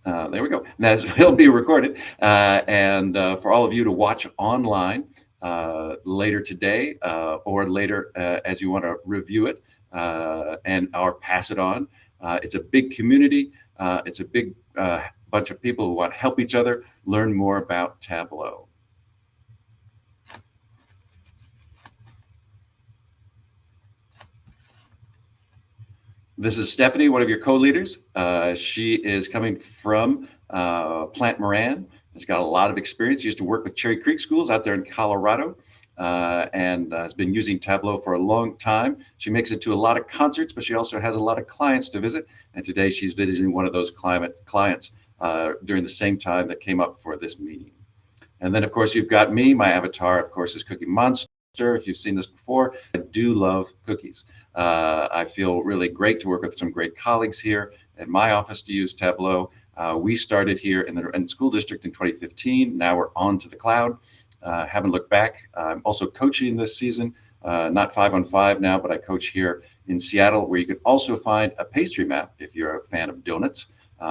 There we go. That will be recorded. And for all of you to watch online later today or later as you want to review it and or pass it on. It's a big community. It's a big bunch of people who want to help each other learn more about Tableau. This is Stephanie, one of your co-leaders. She is coming from Plant Moran. Has got a lot of experience. She used to work with Cherry Creek Schools out there in Colorado and has been using Tableau for a long time. She makes it to a lot of concerts, but she also has a lot of clients to visit. And today she's visiting one of those clients during the same time that came up for this meeting. And then, of course, you've got me. My avatar, of course, is Cookie Monster. If you've seen this before, I do love cookies. I feel really great to work with some great colleagues here at my office to use Tableau. We started here in the school district in 2015. Now we're on to the cloud. Haven't looked back. I'm also coaching this season, not 5-on-5 now, but I coach here in Seattle, where you can also find a pastry map if you're a fan of donuts.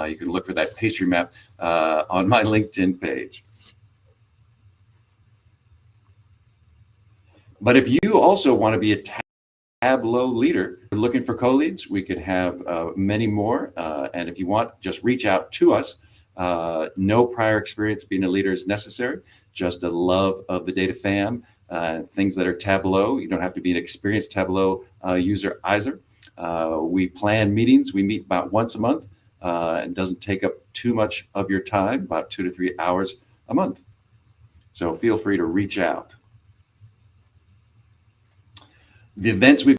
You can look for that pastry map on my LinkedIn page. But if you also want to be a Tableau leader, looking for co-leads, we could have many more. And if you want, just reach out to us. No prior experience being a leader is necessary, just a love of the data fam, things that are Tableau. You don't have to be an experienced Tableau user either. We plan meetings. We meet about once a month. It doesn't take up too much of your time, about 2 to 3 hours a month. So feel free to reach out. The events we've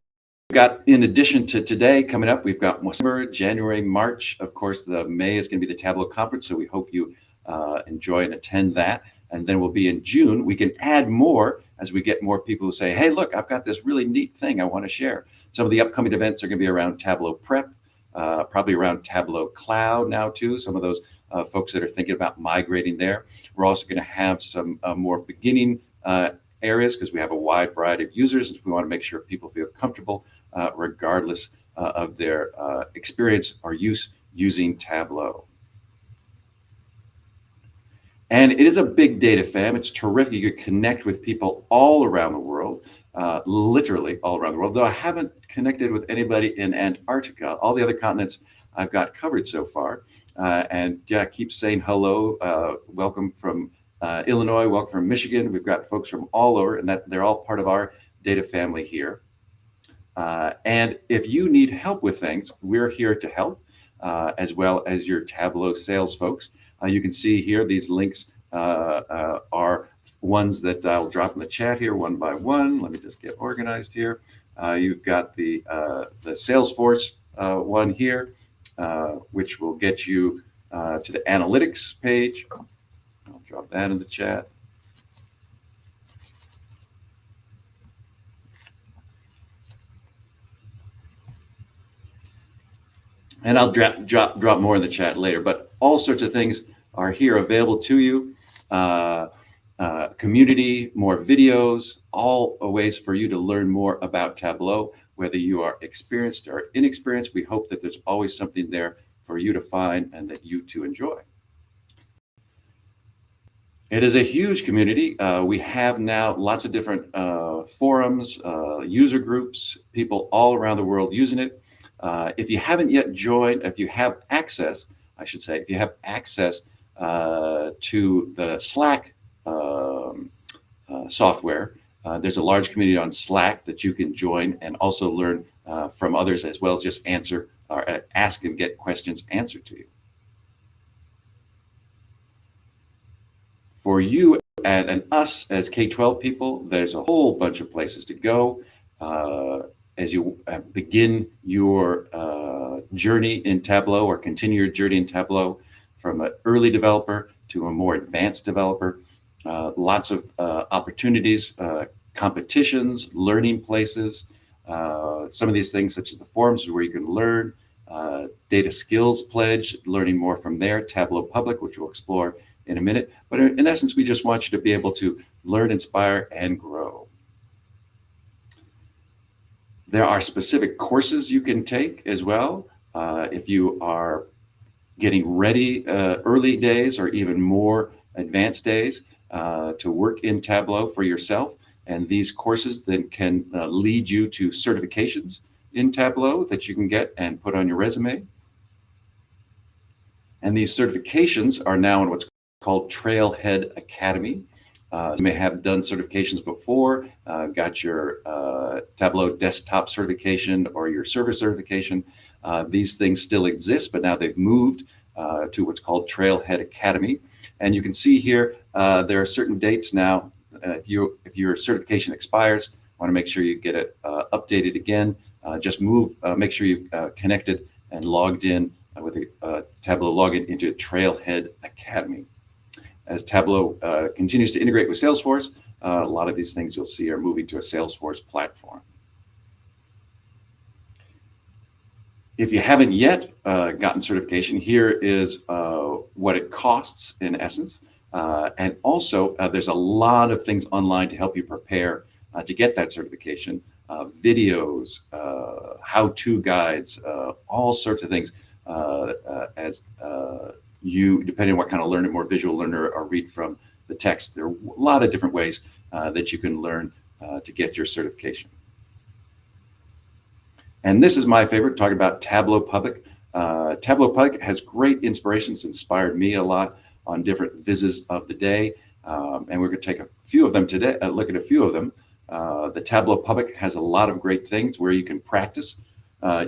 got in addition to today coming up, we've got December, January, March. Of course, the May is going to be the Tableau conference, so we hope you enjoy and attend that. And then we'll be in June. We can add more as we get more people who say, hey, look, I've got this really neat thing I want to share. Some of the upcoming events are going to be around Tableau Prep, probably around Tableau Cloud now too. Some of those folks that are thinking about migrating there. We're also going to have some more beginning areas because we have a wide variety of users. We want to make sure people feel comfortable regardless of their experience or use using Tableau. And it is a big data fam. It's terrific. You can connect with people all around the world, literally all around the world, though I haven't connected with anybody in Antarctica. All the other continents I've got covered so far. And yeah, keep saying hello. Welcome from Illinois, welcome from Michigan. We've got folks from all over, and that they're all part of our data family here. And if you need help with things, we're here to help, as well as your Tableau sales folks. You can see here these links are ones that I'll drop in the chat here one by one. Let me just get organized here. You've got the Salesforce one here, which will get you to the analytics page. I'll drop that in the chat. And I'll drop more in the chat later, but all sorts of things are here available to you. Community, more videos, all ways for you to learn more about Tableau. Whether you are experienced or inexperienced, we hope that there's always something there for you to find and that you to enjoy. It is a huge community. We have now lots of different forums, user groups, people all around the world using it. If you haven't yet joined, if you have access, I should say, if you have access to the Slack software, there's a large community on Slack that you can join and also learn from others, as well as just answer or ask and get questions answered to you. For you and us as K12 people, there's a whole bunch of places to go as you begin your journey in Tableau or continue your journey in Tableau from an early developer to a more advanced developer. Lots of opportunities, competitions, learning places. Some of these things, such as the forums where you can learn, data skills pledge, learning more from there, Tableau Public, which we'll explore in a minute. But in essence, we just want you to be able to learn, inspire, and grow. There are specific courses you can take as well. If you are getting ready early days or even more advanced days to work in Tableau for yourself. And these courses then can lead you to certifications in Tableau that you can get and put on your resume. And these certifications are now in what's called Trailhead Academy. You may have done certifications before, got your Tableau desktop certification or your server certification. These things still exist, but now they've moved to what's called Trailhead Academy. And you can see here, there are certain dates now. If your certification expires, want to make sure you get it updated again. Just make sure you've connected and logged in with a Tableau login into Trailhead Academy. As Tableau continues to integrate with Salesforce, a lot of these things you'll see are moving to a Salesforce platform. If you haven't yet gotten certification, here is what it costs in essence. And also, there's a lot of things online to help you prepare to get that certification. Videos, how-to guides, all sorts of things as you, depending on what kind of learner, more visual learner, or read from the text. There are a lot of different ways that you can learn to get your certification. And this is my favorite, talking about Tableau Public. Tableau Public has great inspirations, inspired me a lot on different vizzes of the day. And we're going to take a few of them today, look at a few of them. The Tableau Public has a lot of great things where you can practice.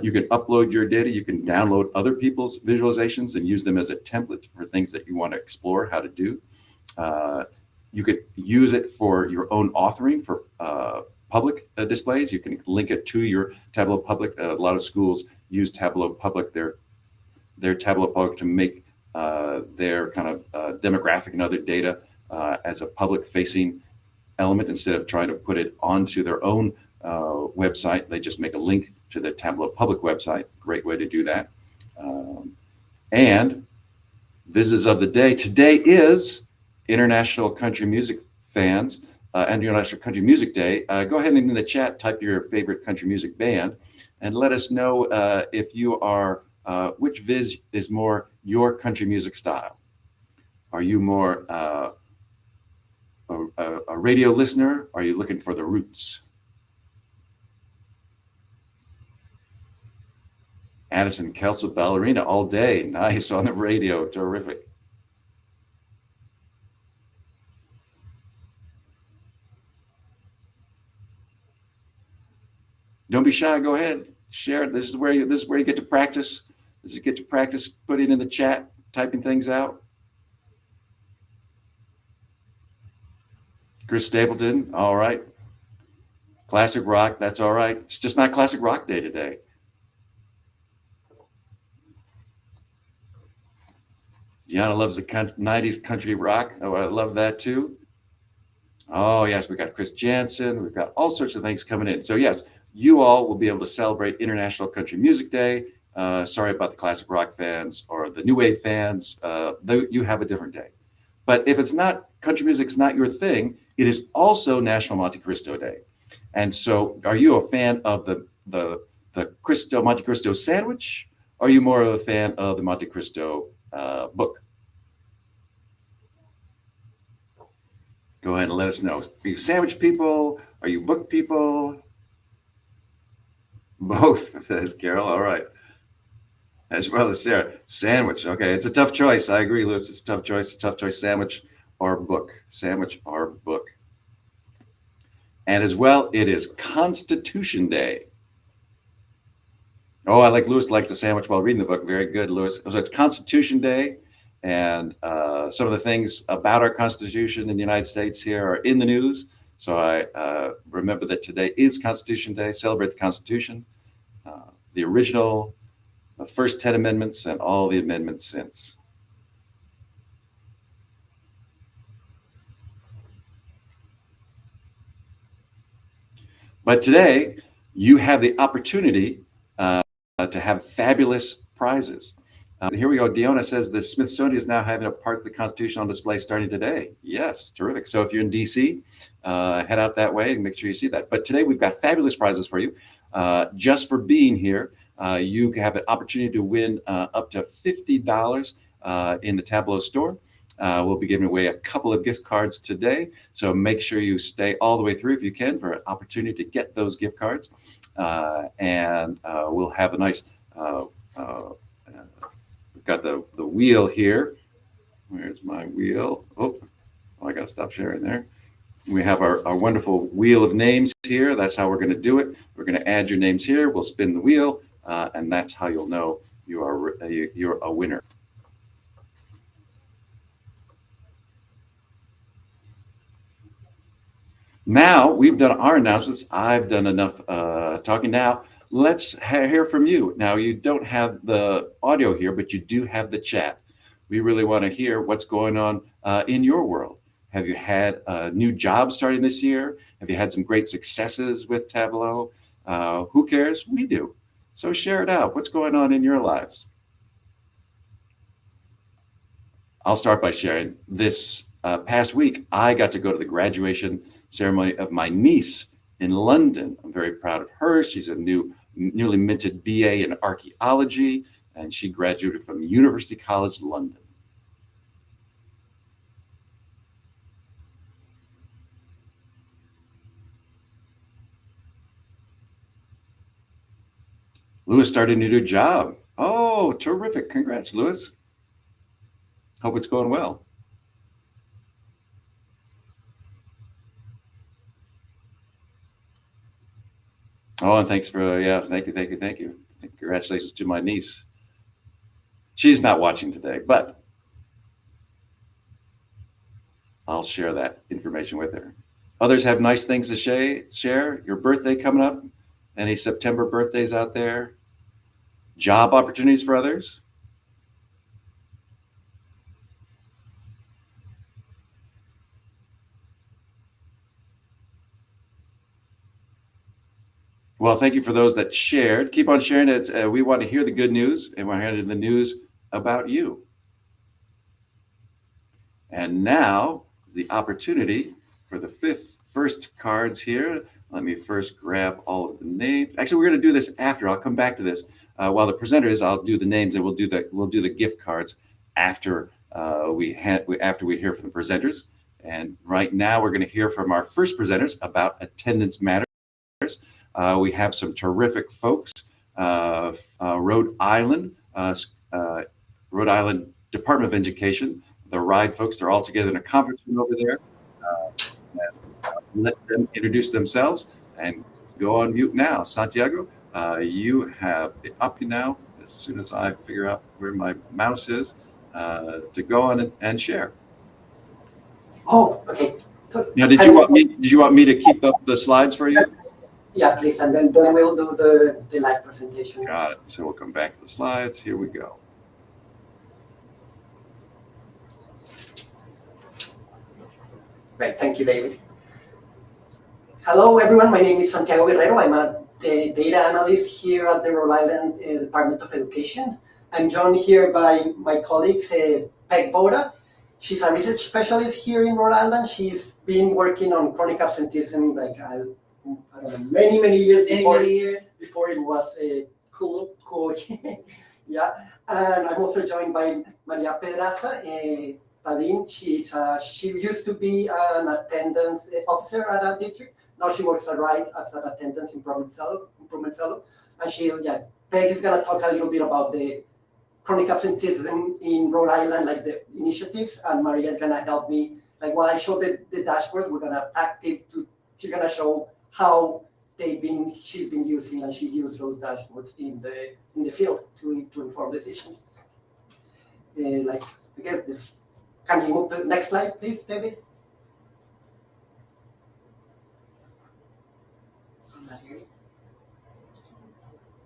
You can upload your data. You can download other people's visualizations and use them as a template for things that you want to explore how to do. You could use it for your own authoring for public displays. You can link it to your Tableau Public. A lot of schools use Tableau Public, their Tableau Public, to make their kind of demographic and other data as a public-facing element. Instead of trying to put it onto their own website, they just make a link to the Tableau Public website. Great way to do that. And vizzes of the day. Today is International Country Music Fans and International Country Music Day. Go ahead and in the chat, type your favorite country music band and let us know if you are, which viz is more your country music style. Are you more a radio listener? Are you looking for the roots? Addison Kelso, ballerina all day. Nice, on the radio. Terrific. Don't be shy. Go ahead. Share it. This is where you get to practice. This is you get to practice putting in the chat, typing things out. Chris Stapleton. All right. Classic rock. That's all right. It's just not classic rock day today. Gianna loves the 90s country rock. Oh, I love that too. Oh, yes, we got Chris Jansen. We've got all sorts of things coming in. So, yes, you all will be able to celebrate International Country Music Day. Sorry about the classic rock fans or the new wave fans. You have a different day. But if it's not, country music's not your thing, it is also National Monte Cristo Day. And so are you a fan of the Monte Cristo sandwich? Or are you more of a fan of the Monte Cristo book? Go ahead and let us know. Are you sandwich people? Are you book people? Both, says Carol. All right. As well as Sarah. Sandwich. Okay. It's a tough choice. I agree, Lewis. It's a tough choice. Sandwich or book. Sandwich or book. And as well, it is Constitution Day. Oh, I like Lewis liked the sandwich while reading the book. Very good, Lewis. So it's Constitution Day. And some of the things about our Constitution in the United States here are in the news. So I remember that today is Constitution Day. Celebrate the Constitution, the original, the first 10 amendments, and all the amendments since. But today, you have the opportunity to have fabulous prizes. Here we go. Deona says the Smithsonian is now having a part of the Constitution on display starting today. Yes, terrific. So if you're in DC, head out that way and make sure you see that. But today we've got fabulous prizes for you just for being here. you have an opportunity to win up to $50 in the Tableau store. We'll be giving away a couple of gift cards today, so make sure you stay all the way through if you can for an opportunity to get those gift cards. And we'll have a nice, we've got the wheel here. Where's my wheel? Oh, I got to stop sharing there. We have our wonderful wheel of names here. That's how we're going to do it. We're going to add your names here. We'll spin the wheel, and that's how you'll know you're a winner. Now we've done our announcements. I've done enough talking. Now let's hear from you. Now you don't have the audio here, but you do have the chat. We really want to hear what's going on in your world. Have you had a new job starting this year? Have you had some great successes with Tableau? Who cares? We do. So share it out. What's going on in your lives? I'll start by sharing. This past week, I got to go to the graduation ceremony of my niece in London. I'm very proud of her. She's a newly minted BA in archaeology, and she graduated from University College London. Lewis started a new job. Oh, terrific. Congrats, Lewis. Hope it's going well. Oh, and thanks for, yes, thank you. Congratulations to my niece. She's not watching today, but I'll share that information with her. Others have nice things to share. Your birthday coming up. Any September birthdays out there? Job opportunities for others? Well, thank you for those that shared. Keep on sharing it. We want to hear the good news, and we're hearing the news about you. And now the opportunity for the first cards here. Let me first grab all of the names. Actually, we're going to do this after. I'll come back to this. While the presenters, I'll do the names, and we'll do the gift cards after we hear from the presenters. And right now, we're going to hear from our first presenters about attendance matters. We have some terrific folks. Rhode Island Department of Education, the RIDE folks. They're all together in a conference room over there. Let them introduce themselves and go on mute now. Santiago, you have it up now as soon as I figure out where my mouse is to go on and share. Oh, okay. Now, did you want me to keep the slides for you? Yeah, please, and then we'll do the live presentation. Got it. So we'll come back to the slides. Here we go. Right, thank you, David. Hello, everyone. My name is Santiago Guerrero. I'm a data analyst here at the Rhode Island Department of Education. I'm joined here by my colleagues, Peg Boda. She's a research specialist here in Rhode Island. She's been working on chronic absenteeism like I don't know, many years before it was cool. Yeah, and I'm also joined by Maria Pedraza Padin. She used to be an attendance officer at a district. Now she works at Rhode as an attendance improvement fellow. And Peg is gonna talk a little bit about the chronic absenteeism in Rhode Island, like the initiatives, and Maria is gonna help me. Like while I show the dashboard, we're gonna she's gonna show how she's been using, and she used those dashboards in the field to inform decisions. Like again, can you move to the next slide, please, David?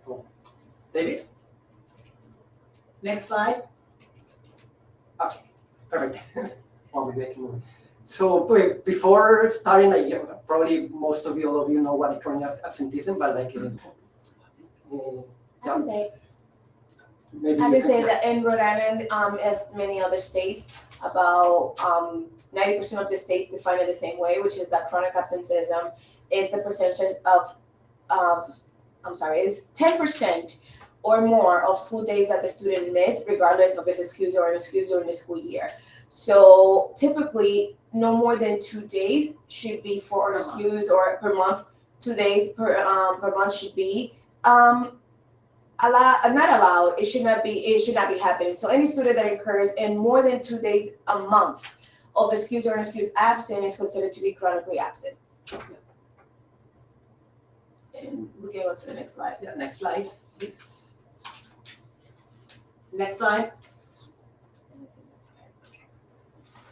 Oh. David? Next slide. Okay, perfect. Well, maybe I can move. So before starting, probably most of all of you know what chronic absenteeism, but like, I can say that in Rhode Island, as many other states, about 90% of the states define it the same way, which is that chronic absenteeism is the percentage of, is 10% or more of school days that the student missed, regardless of his excuse or inexcused during the school year. So typically, no more than 2 days should be for an excuse, or per month. 2 days per month should be not allowed. It should not be happening. So any student that incurs in more than 2 days a month of excuse or inexcused absent is considered to be chronically absent. And we can go to the next slide. Yeah, next slide, please. Next slide.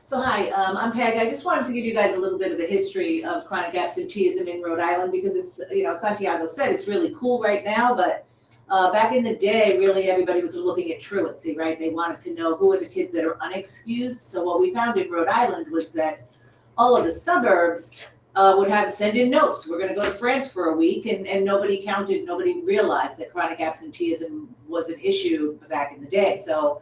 So hi, I'm Peg. I just wanted to give you guys a little bit of the history of chronic absenteeism in Rhode Island, because it's, Santiago said it's really cool right now, but back in the day, really everybody was looking at truancy, right? They wanted to know who are the kids that are unexcused. So what we found in Rhode Island was that all of the suburbs would send in notes. We're going to go to France for a week, and nobody realized that chronic absenteeism was an issue back in the day. So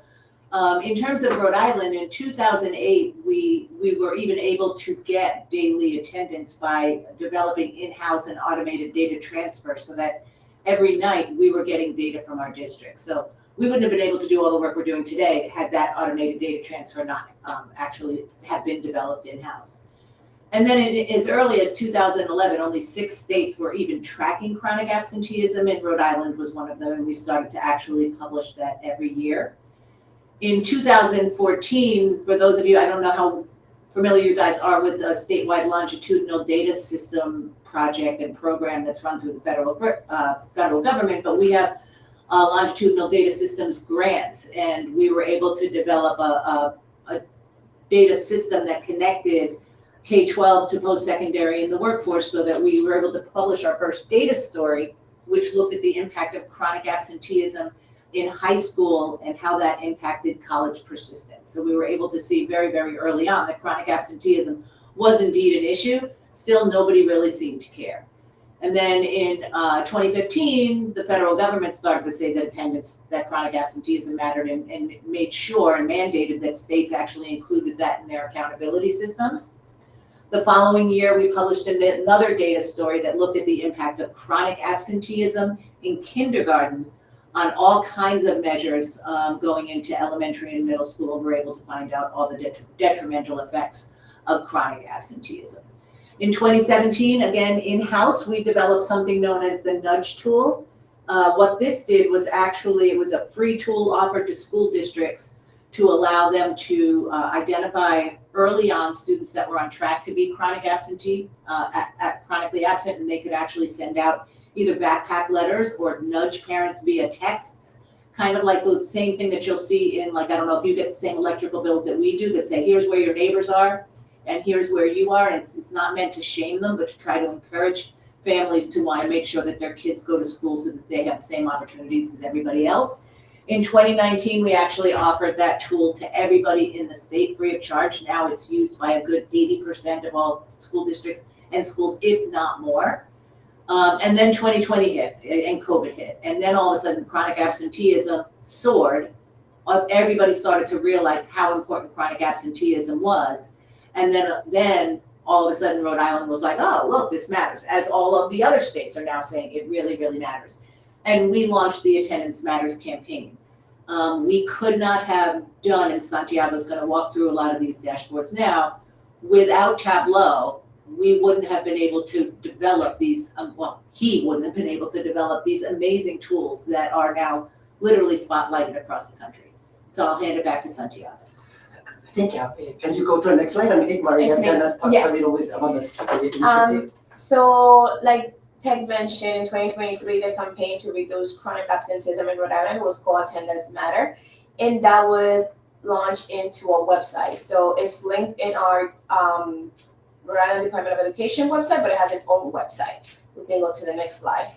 in terms of Rhode Island, in 2008, we were even able to get daily attendance by developing in-house and automated data transfer, so that every night we were getting data from our district. So we wouldn't have been able to do all the work we're doing today had that automated data transfer not actually have been developed in-house. And then as early as 2011, only 6 states were even tracking chronic absenteeism, and Rhode Island was one of them, and we started to actually publish that every year. In 2014, for those of you, I don't know how familiar you guys are with the statewide longitudinal data system project and program that's run through the federal government, but we have longitudinal data systems grants, and we were able to develop a data system that connected K12 to post-secondary in the workforce, so that we were able to publish our first data story, which looked at the impact of chronic absenteeism in high school and how that impacted college persistence. So we were able to see very, very early on that chronic absenteeism was indeed an issue. Still, nobody really seemed to care. And then in 2015, the federal government started to say that chronic absenteeism mattered, and made sure and mandated that states actually included that in their accountability systems. The following year, we published another data story that looked at the impact of chronic absenteeism in kindergarten on all kinds of measures going into elementary and middle school. We're able to find out all the detrimental effects of chronic absenteeism. In 2017, again, in-house, we developed something known as the nudge tool. What this did was it was a free tool offered to school districts to allow them to identify early on students that were on track to be chronically absent, and they could actually send out either backpack letters or nudge parents via texts, kind of like the same thing that you'll see in, like, I don't know if you get the same electrical bills that we do that say, here's where your neighbors are and here's where you are. And it's not meant to shame them, but to try to encourage families to want to make sure that their kids go to school so that they have the same opportunities as everybody else. In 2019, we actually offered that tool to everybody in the state free of charge. Now it's used by a good 80% of all school districts and schools, if not more. And then 2020 hit and COVID hit. And then all of a sudden chronic absenteeism soared. Everybody started to realize how important chronic absenteeism was. And then all of a sudden Rhode Island was like, oh, look, this matters. As all of the other states are now saying it really, really matters. And we launched the Attendance Matters campaign. We could not have done, and Santiago's going to walk through a lot of these dashboards now, without Tableau. We wouldn't have been able to develop these, he wouldn't have been able to develop these amazing tools that are now literally spotlighted across the country. So I'll hand it back to Santiago. Thank you. Can you go to the next slide? And I think Maria can talk a little bit about this initiative. So, like Peg mentioned, in 2023, the campaign to reduce chronic absenteeism in Rhode Island was called Attendance Matter, and that was launched into a website. So it's linked in our Rhode Island Department of Education website, but it has its own website. We can go to the next slide.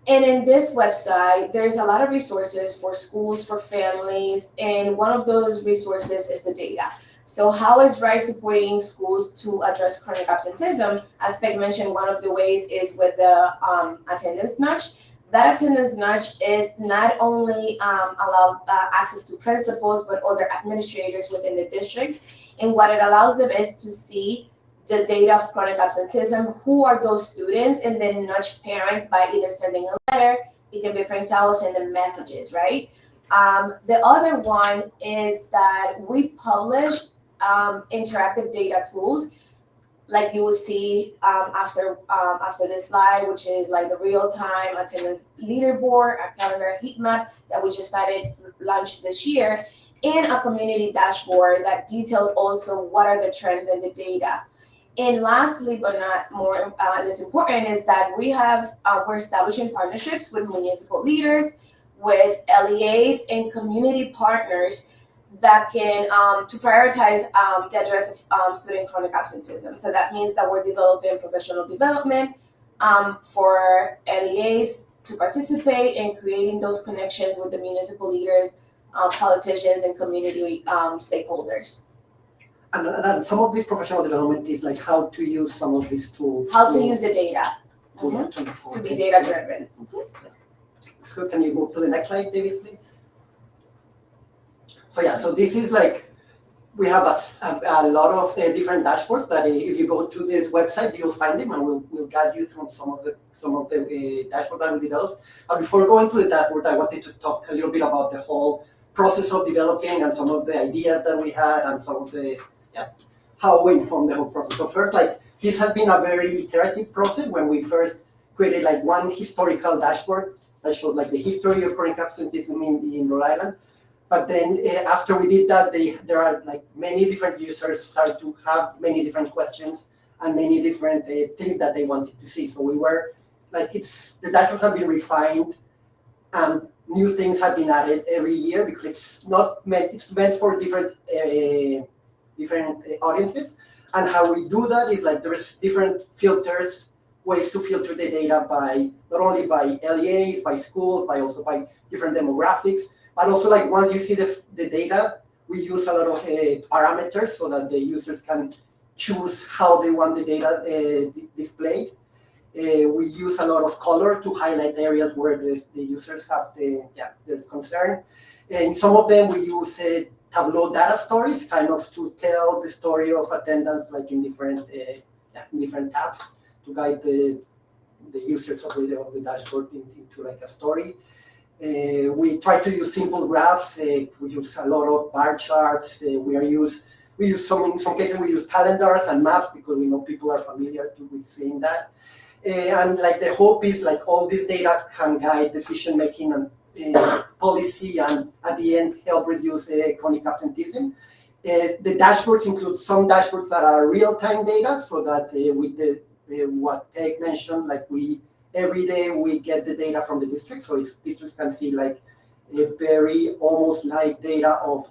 And in this website, there's a lot of resources for schools, for families, and one of those resources is the data. So how is Rhode supporting schools to address chronic absenteeism? As Peg mentioned, one of the ways is with the attendance nudge. That attendance nudge is not only allow access to principals, but other administrators within the district. And what it allows them is to see the data of chronic absenteeism, who are those students, and then nudge parents by either sending a letter, it can be print out, sending messages, right? The other one is that we publish interactive data tools, like you will see after this slide, which is like the real-time attendance leaderboard, a calendar heat map that we just started launched this year, and a community dashboard that details also what are the trends in the data. And lastly, but not more less important, is that we're establishing partnerships with municipal leaders, with LEAs and community partners that can to prioritize the address of student chronic absenteeism. So that means that we're developing professional development for LEAs to participate in creating those connections with the municipal leaders, politicians, and community stakeholders. And some of this professional development is like how to use some of these tools. How to use the data to be data driven. So can you move to the next slide, David, please? So yeah, so this is like, we have a lot of different dashboards that if you go to this website, you'll find them, and we'll guide you through some of the dashboards that we developed. But before going through the dashboard, I wanted to talk a little bit about the whole process of developing and some of the ideas that we had and some of the, how we informed the whole process. So first, like, this has been a very iterative process. When we first created like one historical dashboard that showed like the history of chronic absenteeism in Rhode Island. But then after we did that, there are like many different users start to have many different questions and many different things that they wanted to see. So we were like, the dashboard have been refined and new things have been added every year, because it's meant for different audiences. And how we do that is like there's different filters, ways to filter the data by not only by LEAs, by schools, by also by different demographics. But also, like, once you see the data, we use a lot of parameters so that the users can choose how they want the data displayed. We use a lot of color to highlight areas where the users have there's concern. In some of them, we use Tableau data stories, kind of to tell the story of attendance, like in different tabs, to guide the users of the dashboard into like a story. We try to use simple graphs. We use a lot of bar charts. In some cases we use calendars and maps, because we know people are familiar with seeing that. And like the hope is like all this data can guide decision making and policy, and at the end help reduce chronic absenteeism. The dashboards include some dashboards that are real-time data, so that with what Peg mentioned, like every day we get the data from the district, so districts can see like a very almost live data of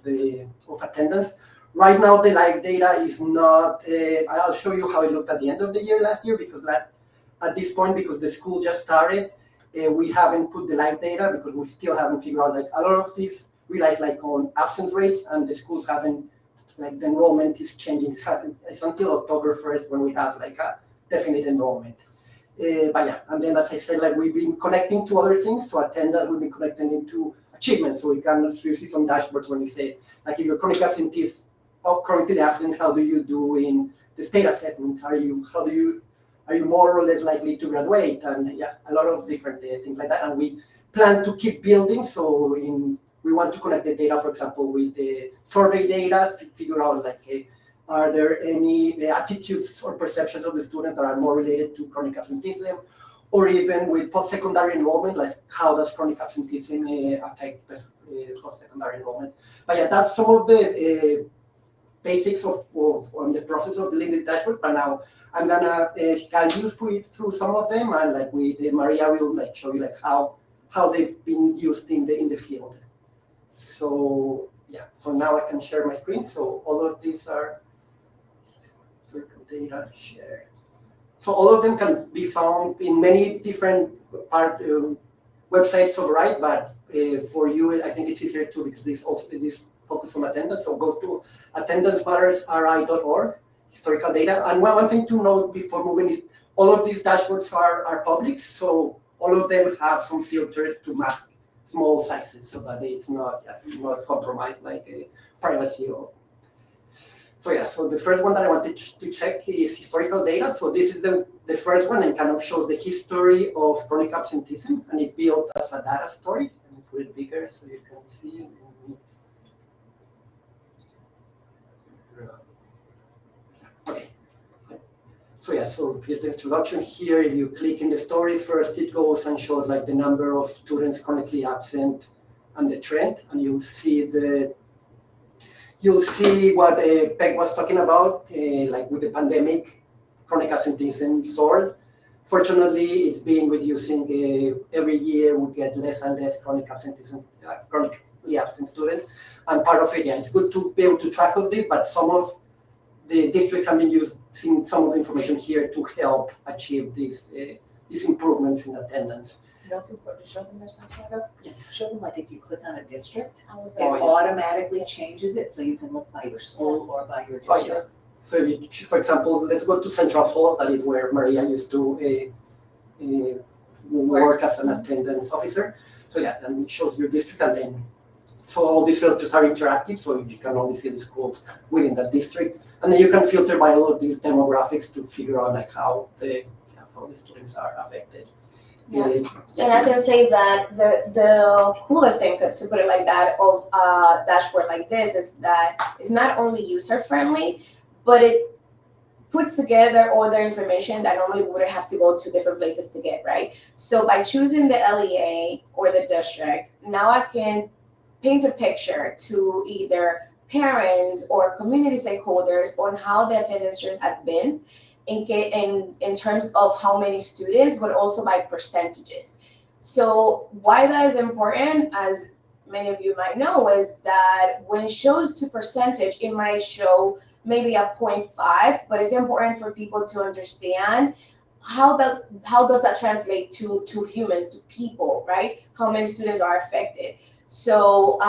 attendance. Right now, the live data is not. I'll show you how it looked at the end of the year last year, because at this point, because the school just started, we haven't put the live data, because we still haven't figured out, like, a lot of this relies like on absence rates, and the schools haven't, like, the enrollment is changing. It's until October 1st when we have like a definite enrollment. But yeah, and then as I said, like, we've been connecting to other things. So attendance, we've been connecting into achievements. So we can see some dashboards when we say, like, if your chronic absentee or chronically absent, how do you do in the state assessments? Are you more or less likely to graduate? And a lot of different things like that. And we plan to keep building. So we want to connect the data, for example, with the survey data to figure out, like, are there any attitudes or perceptions of the student that are more related to chronic absenteeism, or even with post-secondary enrollment, like how does chronic absenteeism affect post-secondary enrollment? But yeah, that's some of the basics of the process of building this dashboard. But now I'm gonna guide you through some of them, and like Maria will like show you like how they've been used in the field. So yeah, so now I can share my screen. So all of these are data share. So all of them can be found in many different websites of Rhode, but for you, I think it's easier too, because this focus on attendance. So go to attendancemattersri.org, historical data. And one thing to note before moving is all of these dashboards are public, so all of them have some filters to mask small sizes so that it's not compromised, like privacy. So yeah, so the first one that I wanted to check is historical data. So this is the first one and kind of shows the history of chronic absenteeism, and it's built as a data story. Let me put it bigger so you can see. Okay. So yeah, so here's the introduction here. If you click in the story first, it goes and shows like the number of students chronically absent and the trend, and you'll see what Peg was talking about, like with the pandemic, chronic absenteeism soared. Fortunately, it's been reducing every year. We get less and less chronically absent students, and part of it, yeah, it's good to be able to track of this, but some of the district have been using some of the information here to help achieve these improvements in attendance. You know, it's important to show them their Santiago. Yes. Show them like if you click on a district, it Oh, yeah. automatically changes it so you can look by your school or by your Oh, district. yeah. So, for example, let's go to Central Falls. That is where Maria used to work as an attendance officer. So yeah, and it shows your district, and then so all these filters are interactive, so you can only see the schools within that district, and then you can filter by all of these demographics to figure out like how the students are affected. Yeah. And I can say that the coolest thing, to put it like that, of a dashboard like this is that it's not only user friendly, but it puts together all the information that normally we would have to go to different places to get, right? So by choosing the LEA or the district, now I can paint a picture to either parents or community stakeholders on how the attendance trend has been in terms of how many students, but also by percentages. So why that is important, as many of you might know, is that when it shows to percentage, it might show maybe a 0.5, but it's important for people to understand how does that translate to humans, to people, right? How many students are affected. So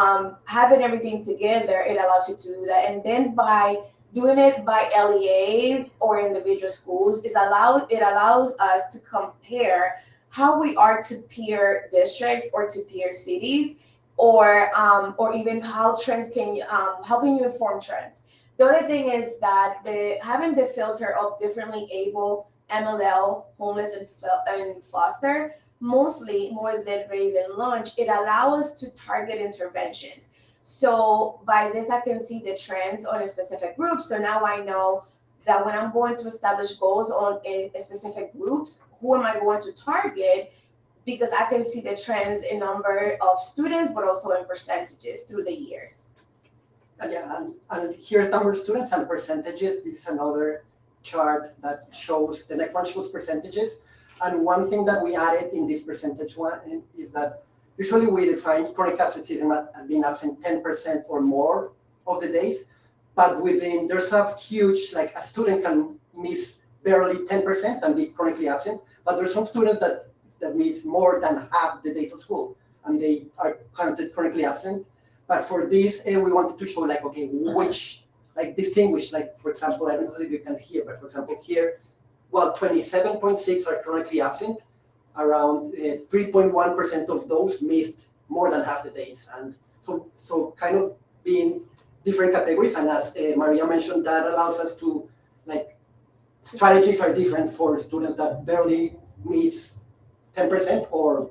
having everything together, it allows you to do that. And then by doing it by LEAs or individual schools, it allows us to compare how we are to peer districts or to peer cities, or even how can you inform trends. The other thing is that having the filter of differently able, MLL, homeless, and foster, mostly more than raise and launch, it allows us to target interventions. So by this, I can see the trends on a specific group. So now I know that when I'm going to establish goals on a specific groups, who am I going to target? Because I can see the trends in number of students, but also in percentages through the years. And here, number of students and percentages. This is another chart that shows, the next one shows percentages. And one thing that we added in this percentage one is that usually we define chronic absenteeism as being absent 10% or more of the days, but there's a huge, like a student can miss barely 10% and be chronically absent, but there's some students that miss more than half the days of school, and they are counted chronically absent. But for this, we wanted to show like, okay, which, like distinguish, like for example, I don't know if you can hear, but for example here, well, 27.6 are chronically absent. Around 3.1% of those missed more than half the days. And so kind of being different categories. And as Maria mentioned, that allows us to, like, strategies are different for students that barely miss 10% or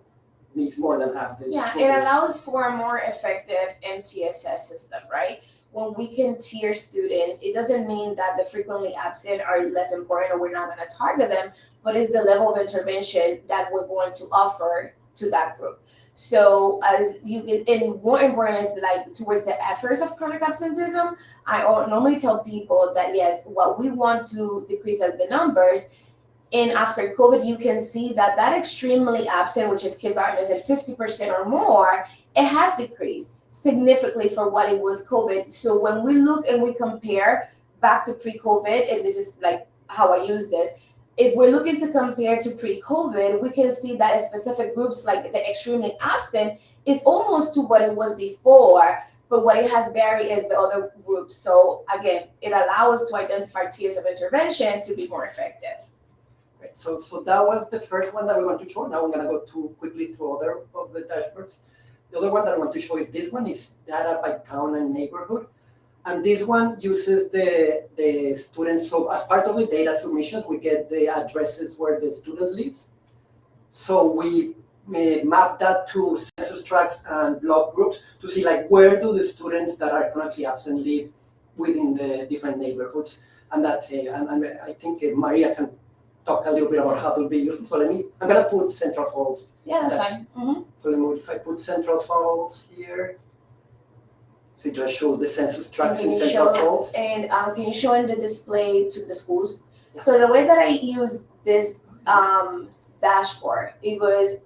miss more than half the Yeah, school it days. allows for a more effective MTSS system, right? When we can tier students, it doesn't mean that the frequently absent are less important or we're not going to target them, but it's the level of intervention that we're going to offer to that group. So as you get, and more important is like towards the efforts of chronic absenteeism, I normally tell people that yes, what we want to decrease as the numbers, and after COVID, you can see that extremely absent, which is kids are missing 50% or more, it has decreased significantly for what it was COVID. So when we look and we compare back to pre-COVID, and this is like how I use this, if we're looking to compare to pre-COVID, we can see that specific groups like the extremely absent is almost to what it was before, but what it has varied is the other groups. So again, it allows us to identify tiers of intervention to be more effective. Right. So that was the first one that we want to show. Now we're going to go quickly through other of the dashboards. The other one that I want to show is this one, is data by town and neighborhood. And this one uses the students. So as part of the data submissions, we get the addresses where the students live. So we map that to census tracts and block groups to see like where do the students that are currently absent live within the different neighborhoods. And that's and I think Maria can talk a little bit about how it will be used. So I'm gonna put Central Falls. Yeah, that's fine. So if I put Central Falls here, so it just shows the census tracts in Can you Central show- Falls. And can you show in the display to the schools? Yeah. So the way that I use this dashboard, it was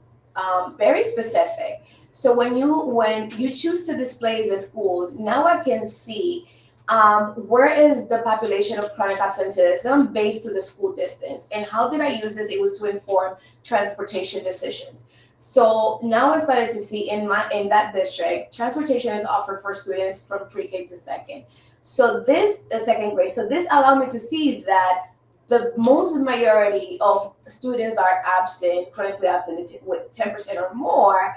very specific. So when you choose to display the schools, now I can see where is the population of chronic absenteeism based to the school distance. And how did I use this? It was to inform transportation decisions. So now I started to see in that district, transportation is offered for students from pre-K to second. So the second grade. So this allowed me to see that the most majority of students are absent, chronically absent with 10% or more,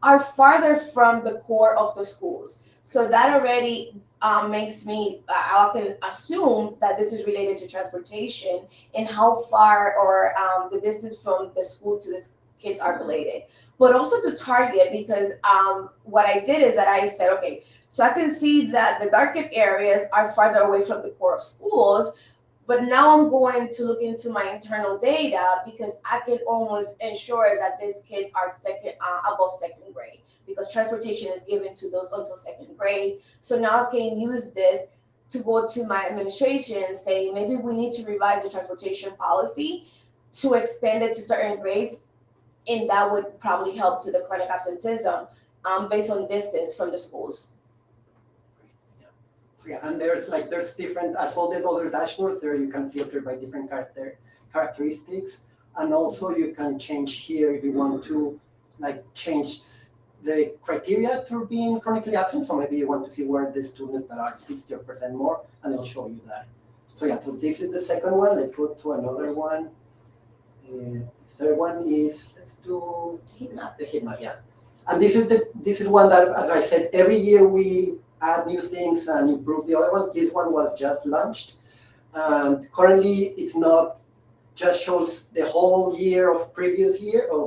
are farther from the core of the schools. So that already makes me, I can assume that this is related to transportation and how far or the distance from the school to the kids are related. But also to target, because what I did is that I said, okay, so I can see that the darkened areas are farther away from the core of schools, but now I'm going to look into my internal data because I can almost ensure that these kids are above second grade, because transportation is given to those until second grade. So now I can use this to go to my administration and say, maybe we need to revise the transportation policy to expand it to certain grades, and that would probably help to the chronic absenteeism based on distance from the schools. Yeah, and there's different, as all the other dashboards, there you can filter by different characteristics, and also you can change here if you want to change the criteria to being chronically absent. So maybe you want to see where the students that are 50% more, and it'll show you that. So yeah, so this is the second one. Let's go to another one. The third one is, let's do the heat map. Yeah, and this is one that, as I said, every year we add new things and improve the other ones. This one was just launched, and currently it's not just shows the whole year of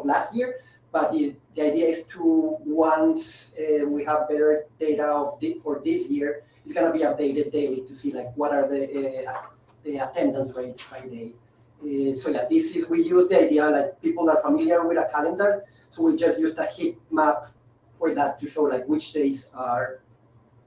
last year, but the idea is to, once we have better data for this year, it's going to be updated daily to see what are the attendance rates by day. So yeah, we use the idea people are familiar with a calendar, so we just used a heat map for that to show which days are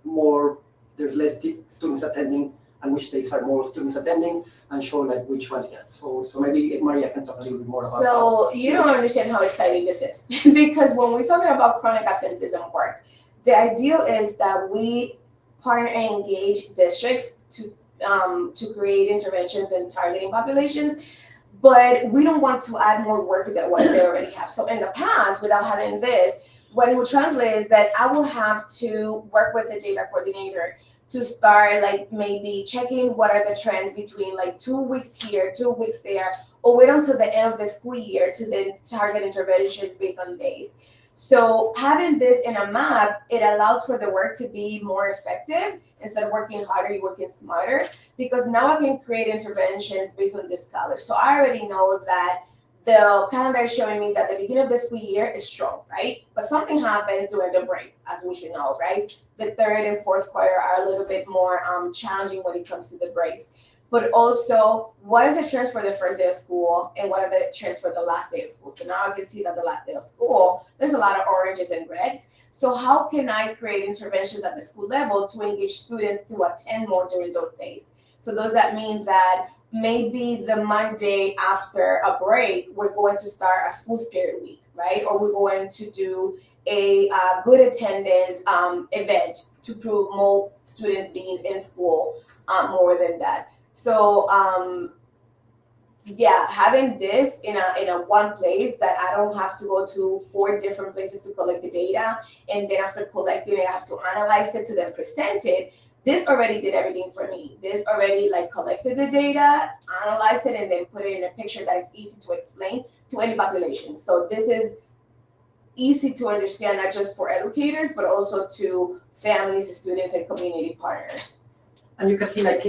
more, there's less students attending, and which days are more students attending, and show which ones. Yeah. So maybe if Maria can talk a little bit more about. So you don't understand how exciting this is because when we're talking about chronic absenteeism work, the idea is that we partner and engage districts to create interventions and targeting populations, but we don't want to add more work than what they already have. So in the past, without having this, what it would translate is that I will have to work with the data coordinator to start maybe checking what are the trends between 2 weeks here, 2 weeks there, or wait until the end of the school year to then target interventions based on days. So having this in a map, it allows for the work to be more effective. Instead of working harder, you're working smarter, because now I can create interventions based on this color. So I already know that the calendar is showing me that the beginning of the school year is strong, right? But something happens during the breaks, as we should know, right? The third and fourth quarter are a little bit more challenging when it comes to the breaks. But also, what is the trends for the first day of school, and what are the trends for the last day of school? So now I can see that the last day of school, there's a lot of oranges and reds. So how can I create interventions at the school level to engage students to attend more during those days? So does that mean that maybe the Monday after a break, we're going to start a school spirit week, right? Or we're going to do a good attendance event to promote students being in school more than that. So yeah, having this in a one place that I don't have to go to 4 different places to collect the data, and then after collecting it, I have to analyze it to then present it. This already did everything for me. This already collected the data, analyzed it, and then put it in a picture that is easy to explain to any population. So this is easy to understand, not just for educators, but also to families, students, and community partners. And you can see like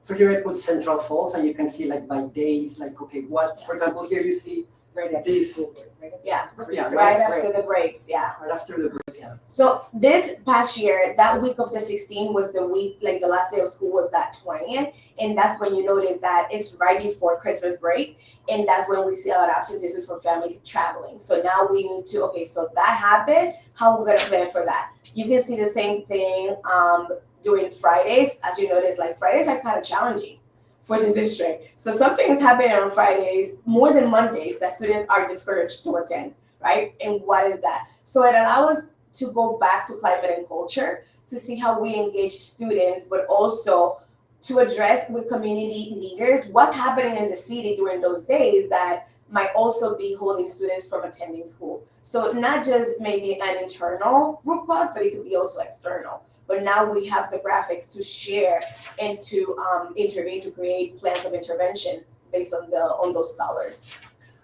so here I put Central Falls, and you can see like by days, like okay, what for example here you see Right after this school break, right? Yeah, yeah right right, after the breaks, yeah. right after the break, yeah. So this past year, that week of the 16th was the week, like the last day of school was that 20th. And that's when you notice that it's right before Christmas break. And that's when we see a lot of absenteeism for family traveling. So now we need to, okay, so that happened, how we're gonna plan for that? You can see the same thing during Fridays. As you notice, like Fridays are kind of challenging for the district. So something is happening on Fridays more than Mondays that students are discouraged to attend, right? And what is that? So it allows us to go back to climate and culture to see how we engage students, but also to address with community leaders what's happening in the city during those days that might also be holding students from attending school. So not just maybe an internal root cause, but it could be also external. But now we have the graphics to share and to intervene to create plans of intervention based on those scholars.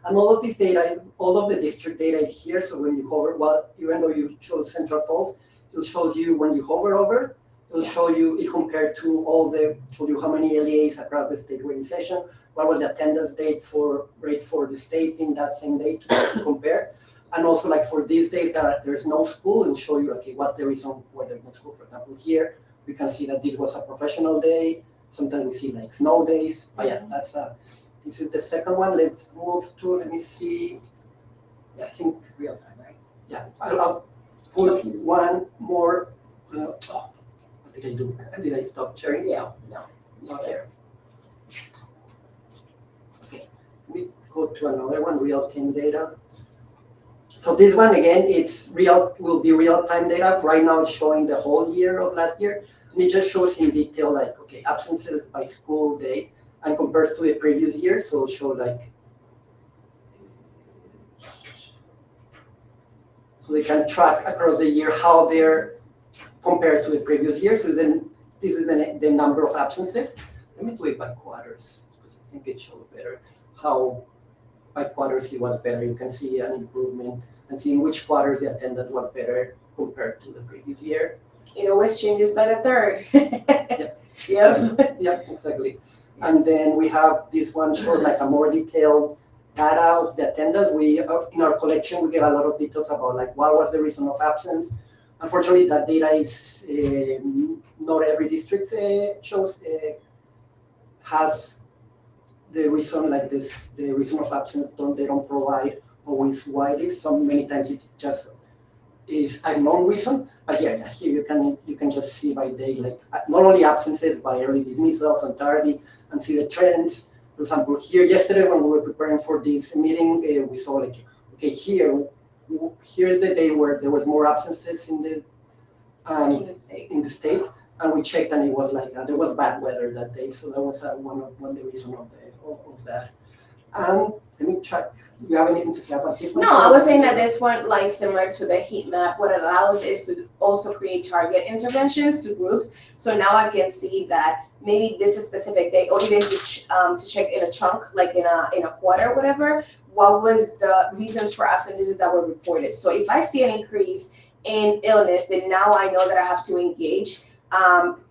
And all of this data, all of the district data is here. So when you hover, well, even though you chose Central Falls, it shows you when you hover over, it'll show you it compared to all the, show you how many LEAs across the state were in session, what was the attendance rate for the state in that same day to compare. And also like for these days that there's no school, it'll show you, okay, what's the reason why there's no school. For example, here, we can see that this was a professional day. Sometimes we see like snow days. But yeah, that's this is the second one. Let's move to, let me see. Yeah, I think, Real time, right? yeah, I'll put one more. What did I do? Did I stop sharing? Yeah, no. Not there. Okay, let me go to another one, real-time data. So this one, again, will be real-time data. Right now it's showing the whole year of last year. And it just shows in detail, like, okay, absences by school day and compares to the previous year. So it'll show like, so they can track across the year how they're compared to the previous year. So then this is the number of absences. Let me do it by quarters, because I think it shows better how by quarters it was better. You can see an improvement and see in which quarters the attendance was better compared to the previous year. It always changes by the third. Yeah. Yeah, exactly. And then we have this one showing like a more detailed data of the attendance. We in our collection we get a lot of details about like what was the reason of absence. Unfortunately, that data is not every district has the reason like this. The reason of absence they don't provide always why it is. So many times it just is a known reason. But here you can just see by day like not only absences by early dismissals and tardy, and see the trends. For example, here yesterday when we were preparing for this meeting, we saw like okay here's the day where there was more absences in the state, and we checked and it was like there was bad weather that day, so that was one of the reasons of that. And let me check. Do you have anything to say about this one? No, I was saying that this one, like similar to the heat map, what it allows is to also create target interventions to groups. So now I can see that maybe this is specific day, or even to check in a chunk, like in a quarter, whatever. What was the reasons for absences that were reported? So if I see an increase in illness, then now I know that I have to engage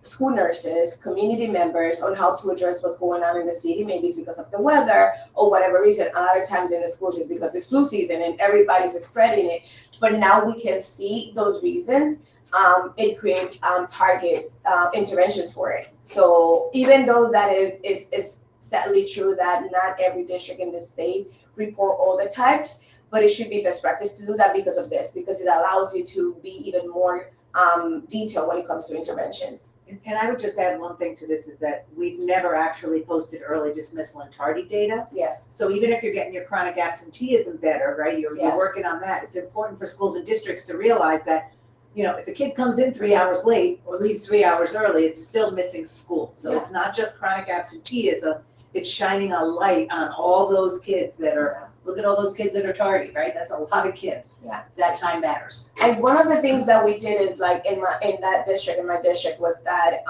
school nurses, community members on how to address what's going on in the city. Maybe it's because of the weather or whatever reason. A lot of times in the schools it's because it's flu season and everybody's spreading it. But now we can see those reasons and create target interventions for it. So even though that is sadly true that not every district in the state report all the types, but it should be best practice to do that because of this, because it allows you to be even more detailed when it comes to interventions. And I would just add one thing to this is that we've never actually posted early dismissal and tardy data. Yes. So even if you're getting your chronic absenteeism better, right, you're Yes. working on that. It's important for schools and districts to realize that, you know, if a kid comes in 3 hours late or leaves 3 hours early, it's still missing school. So it's not just chronic absenteeism, it's shining a light on all those kids that are, look at all those kids that are tardy, right? That's a lot of kids. Yeah. That time matters. And one of the things that we did is like in my district was that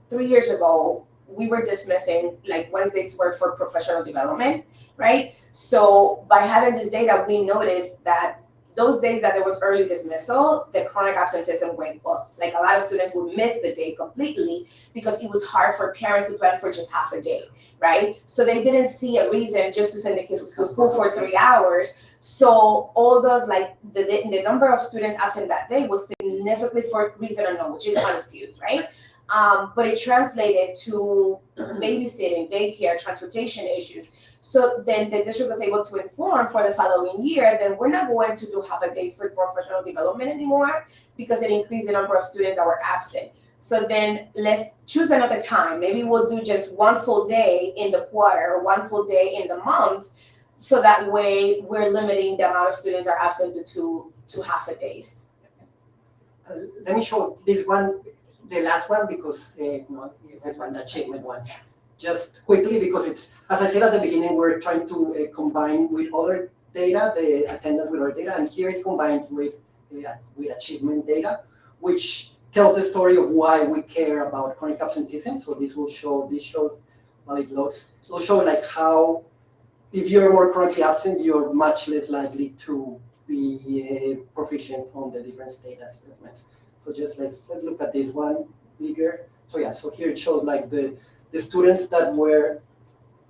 3 years ago we were dismissing like Wednesdays were for professional development, right? So by having this data, we noticed that those days that there was early dismissal, the chronic absenteeism went up. Like a lot of students would miss the day completely because it was hard for parents to plan for just half a day, right? So they didn't see a reason just to send the kids to school for 3 hours. So all those, like the number of students absent that day was significantly for reason unknown, which is unexcused, right? But it translated to babysitting, daycare, transportation issues. So then the district was able to inform for the following year, then we're not going to do half a days for professional development anymore because it increased the number of students that were absent. So then let's choose another time. Maybe we'll do just one full day in the quarter or one full day in the month. So that way we're limiting the amount of students that are absent to half a days. Let me show this one, the last one, because no, this one, the achievement one. Just quickly, because it's, as I said at the beginning, we're trying to combine with other data, the attendance with our data, and here it combines with achievement data, which tells the story of why we care about chronic absenteeism. So this will show, well, it will show like how, if you're more chronically absent, you're much less likely to be proficient on the different state assessments. So just let's look at this one bigger. So yeah, so here it shows like the students that were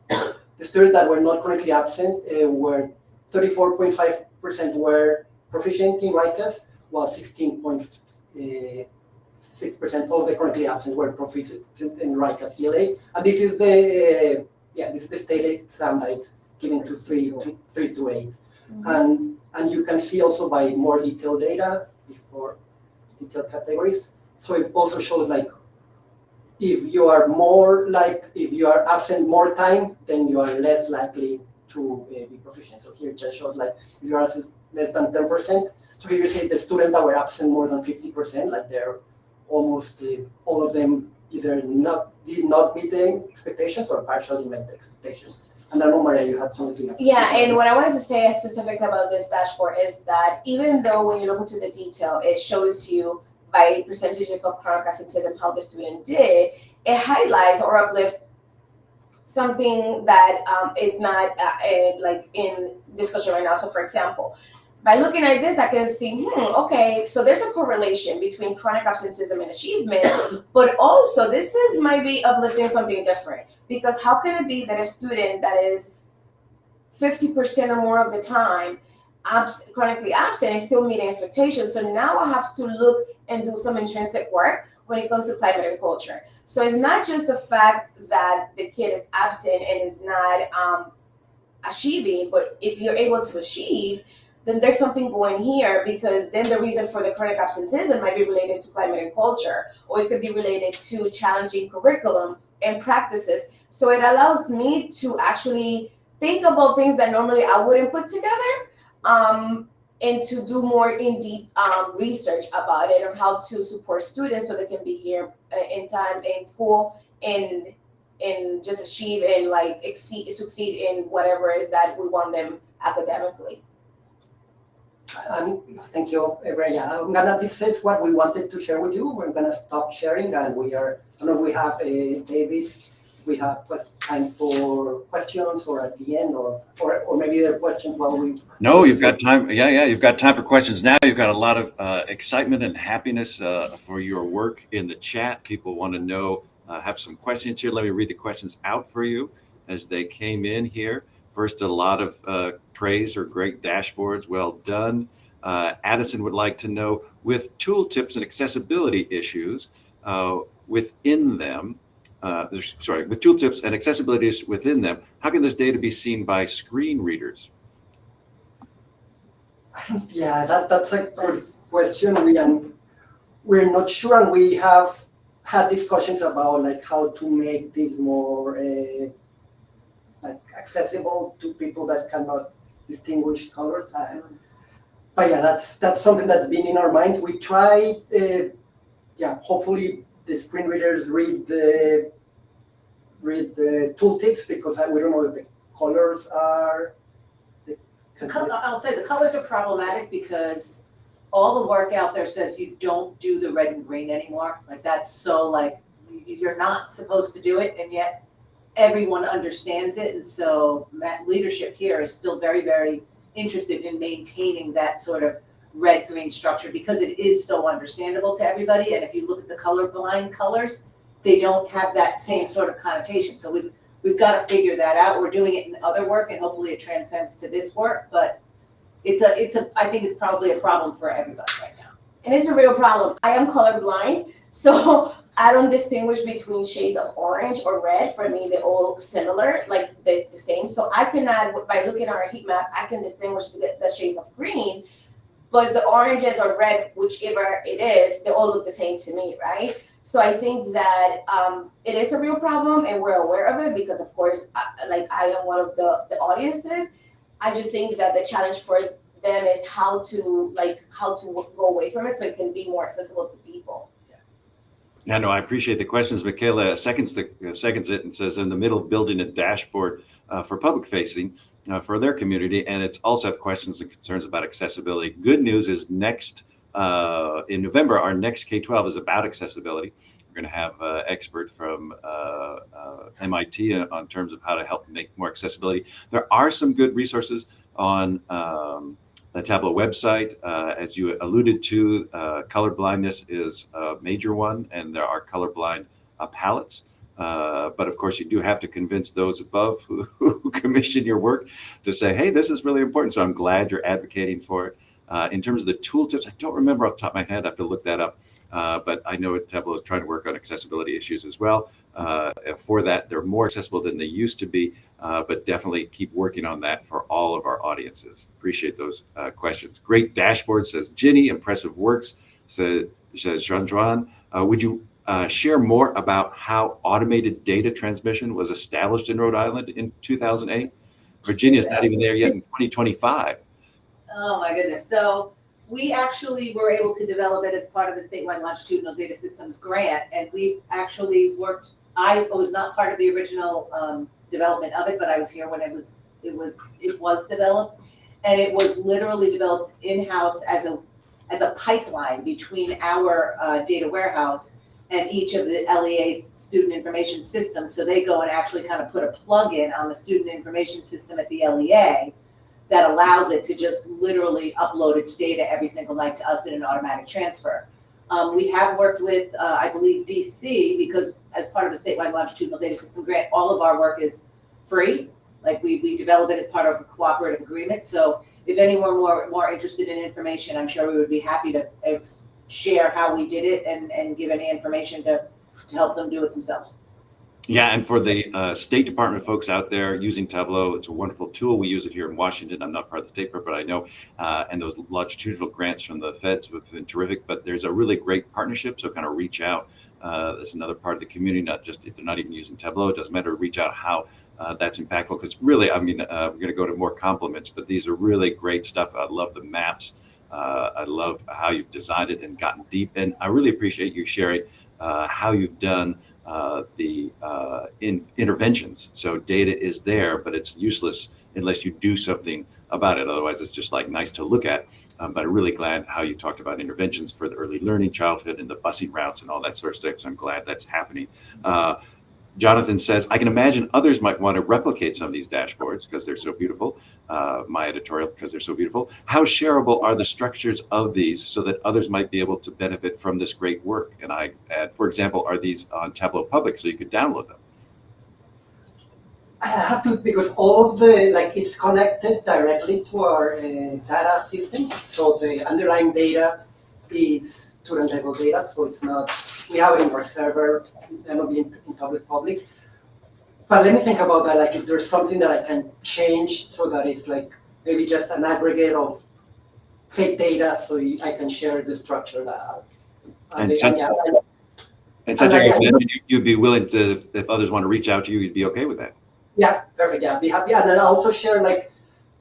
not chronically absent were 34.5% were proficient in RICAS, while 16.6% of the chronically absent were proficient in RICAS ELA. And this is the state exam that it's given to 3 through 8. Mm-hmm. And you can see also by more detailed data before detailed categories. So it also shows like if you are absent more time, then you are less likely to be proficient. So here it just shows like if you are absent less than 10%. So here you see the students that were absent more than 50%, like they're almost all of them either did not meet the expectations or partially met the expectations. And I know, Maria, you had something. Yeah, and what I wanted to say specific about this dashboard is that even though when you look into the detail, it shows you by percentage of chronic absenteeism how the student did, it highlights or uplifts something that is not like in discussion right now. So for example, by looking at this, I can see, okay, so there's a correlation between chronic absenteeism and achievement, but also this might be uplifting something different. Because how can it be that a student that is 50% or more of the time chronically absent is still meeting expectations? So now I have to look and do some intrinsic work when it comes to climate and culture. So it's not just the fact that the kid is absent and is not achieving, but if you're able to achieve, then there's something going here, because then the reason for the chronic absenteeism might be related to climate and culture, or it could be related to challenging curriculum and practices. So it allows me to actually think about things that normally I wouldn't put together, and to do more in-depth research about it or how to support students so they can be here in time in school and just achieve and like succeed in whatever it is that we want them academically. Thank you, yeah, this is what we wanted to share with you. We're gonna stop sharing, and I don't know if we have David. We have time for questions, or at the end, or maybe there are questions while we. No, you've got time. Yeah, you've got time for questions now. You've got a lot of excitement and happiness for your work in the chat. People want to know, have some questions here. Let me read the questions out for you as they came in here. First, a lot of praise or great dashboards. Well done. Addison would like to know, with tooltips and accessibility issues within them, with tooltips and accessibility issues within them, how can this data be seen by screen readers? Yeah, that's a good question. We're not sure, and we have had discussions about like how to make this more like accessible to people that cannot distinguish colors. But yeah, that's something that's been in our minds. We try, hopefully the screen readers read the tooltips, because we don't know if the colors are. I'll say the colors are problematic because all the work out there says you don't do the red and green anymore. Like that's so like you're not supposed to do it, and yet everyone understands it. And so leadership here is still very, very interested in maintaining that sort of red-green structure because it is so understandable to everybody. And if you look at the colorblind colors, they don't have that same sort of connotation. So we've got to figure that out. We're doing it in other work, and hopefully it transcends to this work. But I think it's probably a problem for everybody right now. And it's a real problem. I am colorblind, so I don't distinguish between shades of orange or red. For me, they're all similar, like the same. So I cannot, by looking at our heat map, I can distinguish the shades of green, but the oranges or red, whichever it is, they all look the same to me, right? So I think that it is a real problem, and we're aware of it because, of course, I am one of the audiences. I just think that the challenge for them is how to go away from it so it can be more accessible to people. Yeah, no, I appreciate the questions. Michaela seconds it and says, in the middle of building a dashboard for public facing for their community, and it's also have questions and concerns about accessibility. Good news is next in November, our next K12 is about accessibility. We're going to have an expert from MIT on terms of how to help make more accessibility. There are some good resources on the Tableau website. As you alluded to, color blindness is a major one, and there are colorblind palettes. But of course, you do have to convince those above who commission your work to say, hey, this is really important. So I'm glad you're advocating for it. In terms of the tooltips, I don't remember off the top of my head. I have to look that up. But I know Tableau is trying to work on accessibility issues as well. For that, they're more accessible than they used to be, but definitely keep working on that for all of our audiences. Appreciate those questions. Great dashboard, says Ginny. Impressive works, says Jean-Juan. Would you share more about how automated data transmission was established in Rhode Island in 2008? Virginia's not even there yet in 2025. Oh my goodness. So we actually were able to develop it as part of the statewide longitudinal data systems grant. And we actually worked, I was not part of the original development of it, but I was here when it was developed. And it was literally developed in-house as a pipeline between our data warehouse and each of the LEA's student information systems. So they go and actually kind of put a plug in on the student information system at the LEA that allows it to just literally upload its data every single night to us in an automatic transfer. We have worked with, I believe, DC, because as part of the statewide longitudinal data system grant, all of our work is free. Like we develop it as part of a cooperative agreement. So if anyone more interested in information, I'm sure we would be happy to share how we did it and give any information to help them do it themselves. Yeah, and for the State Department folks out there using Tableau, it's a wonderful tool. We use it here in Washington. I'm not part of the State Department, but I know, and those longitudinal grants from the feds have been terrific, but there's a really great partnership, so kind of reach out. There's another part of the community, not just if they're not even using Tableau, it doesn't matter, reach out how that's impactful, because really, I mean, we're going to go to more compliments, but these are really great stuff. I love the maps. I love how you've designed it and gotten deep, and I really appreciate you sharing how you've done the interventions. So data is there, but it's useless unless you do something about it. Otherwise, it's just like nice to look at. But I'm really glad how you talked about interventions for the early learning childhood and the busing routes and all that sort of stuff. So I'm glad that's happening. Jonathan says, I can imagine others might want to replicate some of these dashboards because they're so beautiful. My editorial, because they're so beautiful. How shareable are the structures of these so that others might be able to benefit from this great work? And I add, for example, are these on Tableau Public so you could download them? I have to, because all of the, it's connected directly to our data system. So the underlying data is student level data, so it's not, we have it in our server, that will be in public. But let me think about that, like if there's something that I can change so that it's like maybe just an aggregate of fake data so I can share the structure that. And Santiago, you'd be willing to, if others want to reach out to you, you'd be okay with that? Yeah, perfect, yeah, be happy. And then also share, like,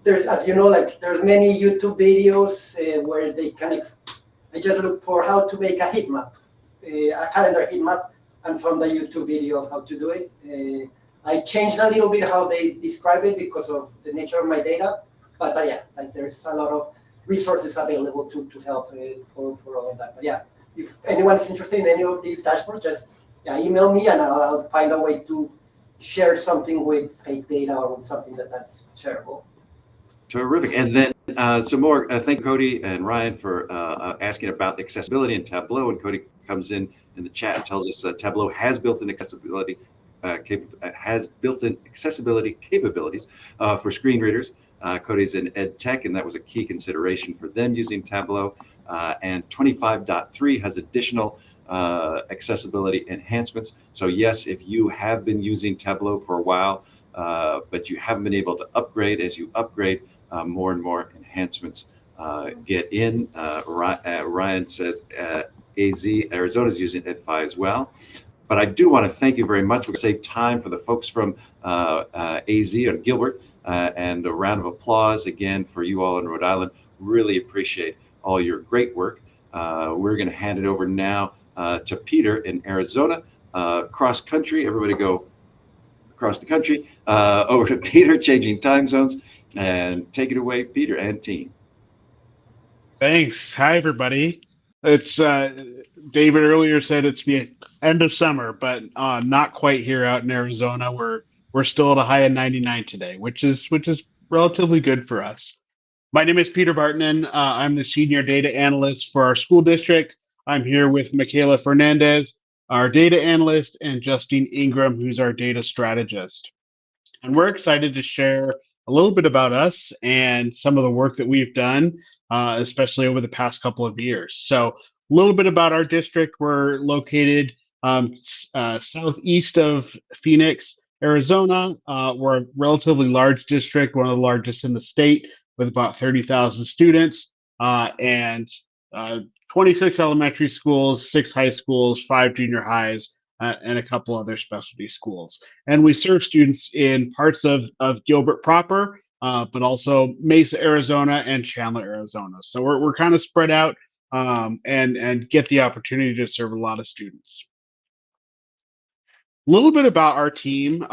there's, as you know, like there's many YouTube videos where they can, I just look for how to make a heat map, a calendar heat map, and found a YouTube video of how to do it. I changed a little bit how they describe it because of the nature of my data, but yeah, like there's a lot of resources available to help for all of that. But yeah, if anyone's interested in any of these dashboards, just email me and I'll find a way to share something with fake data or with something that's shareable. Terrific. And then some more. Thank you, Cody and Ryan, for asking about accessibility in Tableau. And Cody comes in the chat and tells us Tableau has built-in accessibility capabilities for screen readers. Cody's in ed tech, and that was a key consideration for them using Tableau. And 25.3 has additional accessibility enhancements. So yes, if you have been using Tableau for a while, but you haven't been able to upgrade, as you upgrade, more and more enhancements get in. Ryan says AZ, Arizona's using Ed5 as well. But I do want to thank you very much. We're going to save time for the folks from AZ and Gilbert, and a round of applause again for you all in Rhode Island. Really appreciate all your great work. We're going to hand it over now to Peter in Arizona. Cross country, everybody go across the country, over to Peter, changing time zones. And take it away, Peter and team. Thanks. Hi, everybody. It's David earlier said it's the end of summer, but not quite here out in Arizona. We're still at a high of 99 today, which is relatively good for us. My name is Peter Bartanen. I'm the senior data analyst for our school district. I'm here with Michaela Fernandez, our data analyst, and Justine Ingram, who's our data strategist. And we're excited to share a little bit about us and some of the work that we've done, especially over the past couple of years. So a little bit about our district. We're located southeast of Phoenix, Arizona. We're a relatively large district, one of the largest in the state, with about 30,000 students and 26 elementary schools, 6 high schools, 5 junior highs, and a couple other specialty schools. And we serve students in parts of Gilbert proper, but also Mesa, Arizona, and Chandler, Arizona. So we're kind of spread out and get the opportunity to serve a lot of students. A little bit about our team.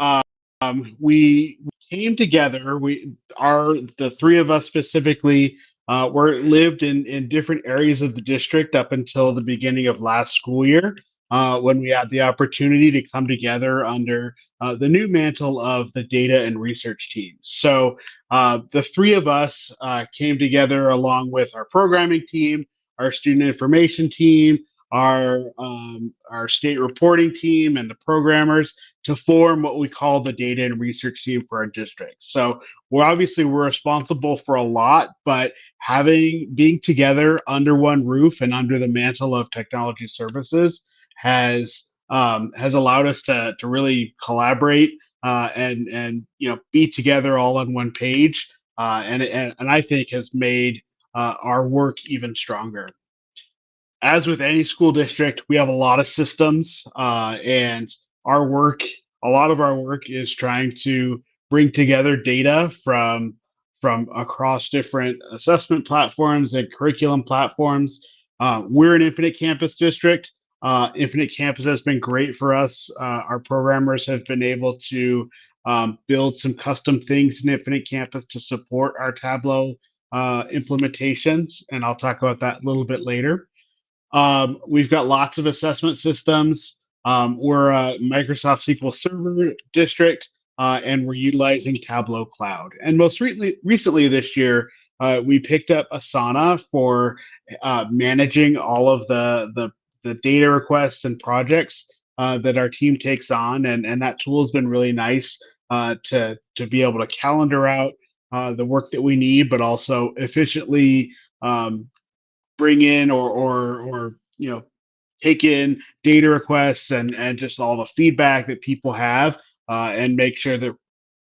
We came together. The three of us specifically lived in different areas of the district up until the beginning of last school year, when we had the opportunity to come together under the new mantle of the data and research team. So the three of us came together along with our programming team, our student information team, our state reporting team, and the programmers to form what we call the data and research team for our district. So we're responsible for a lot, but being together under one roof and under the mantle of technology services has allowed us to really collaborate and be together all on one page, and I think has made our work even stronger. As with any school district, we have a lot of systems, and a lot of our work is trying to bring together data from across different assessment platforms and curriculum platforms. We're an Infinite Campus district. Infinite Campus has been great for us. Our programmers have been able to build some custom things in Infinite Campus to support our Tableau implementations, and I'll talk about that a little bit later. We've got lots of assessment systems. We're a Microsoft SQL Server district, and we're utilizing Tableau Cloud. And most recently this year, we picked up Asana for managing all of the data requests and projects that our team takes on, and that tool has been really nice to be able to calendar out the work that we need, but also efficiently bring in or take in data requests and just all the feedback that people have, and make sure that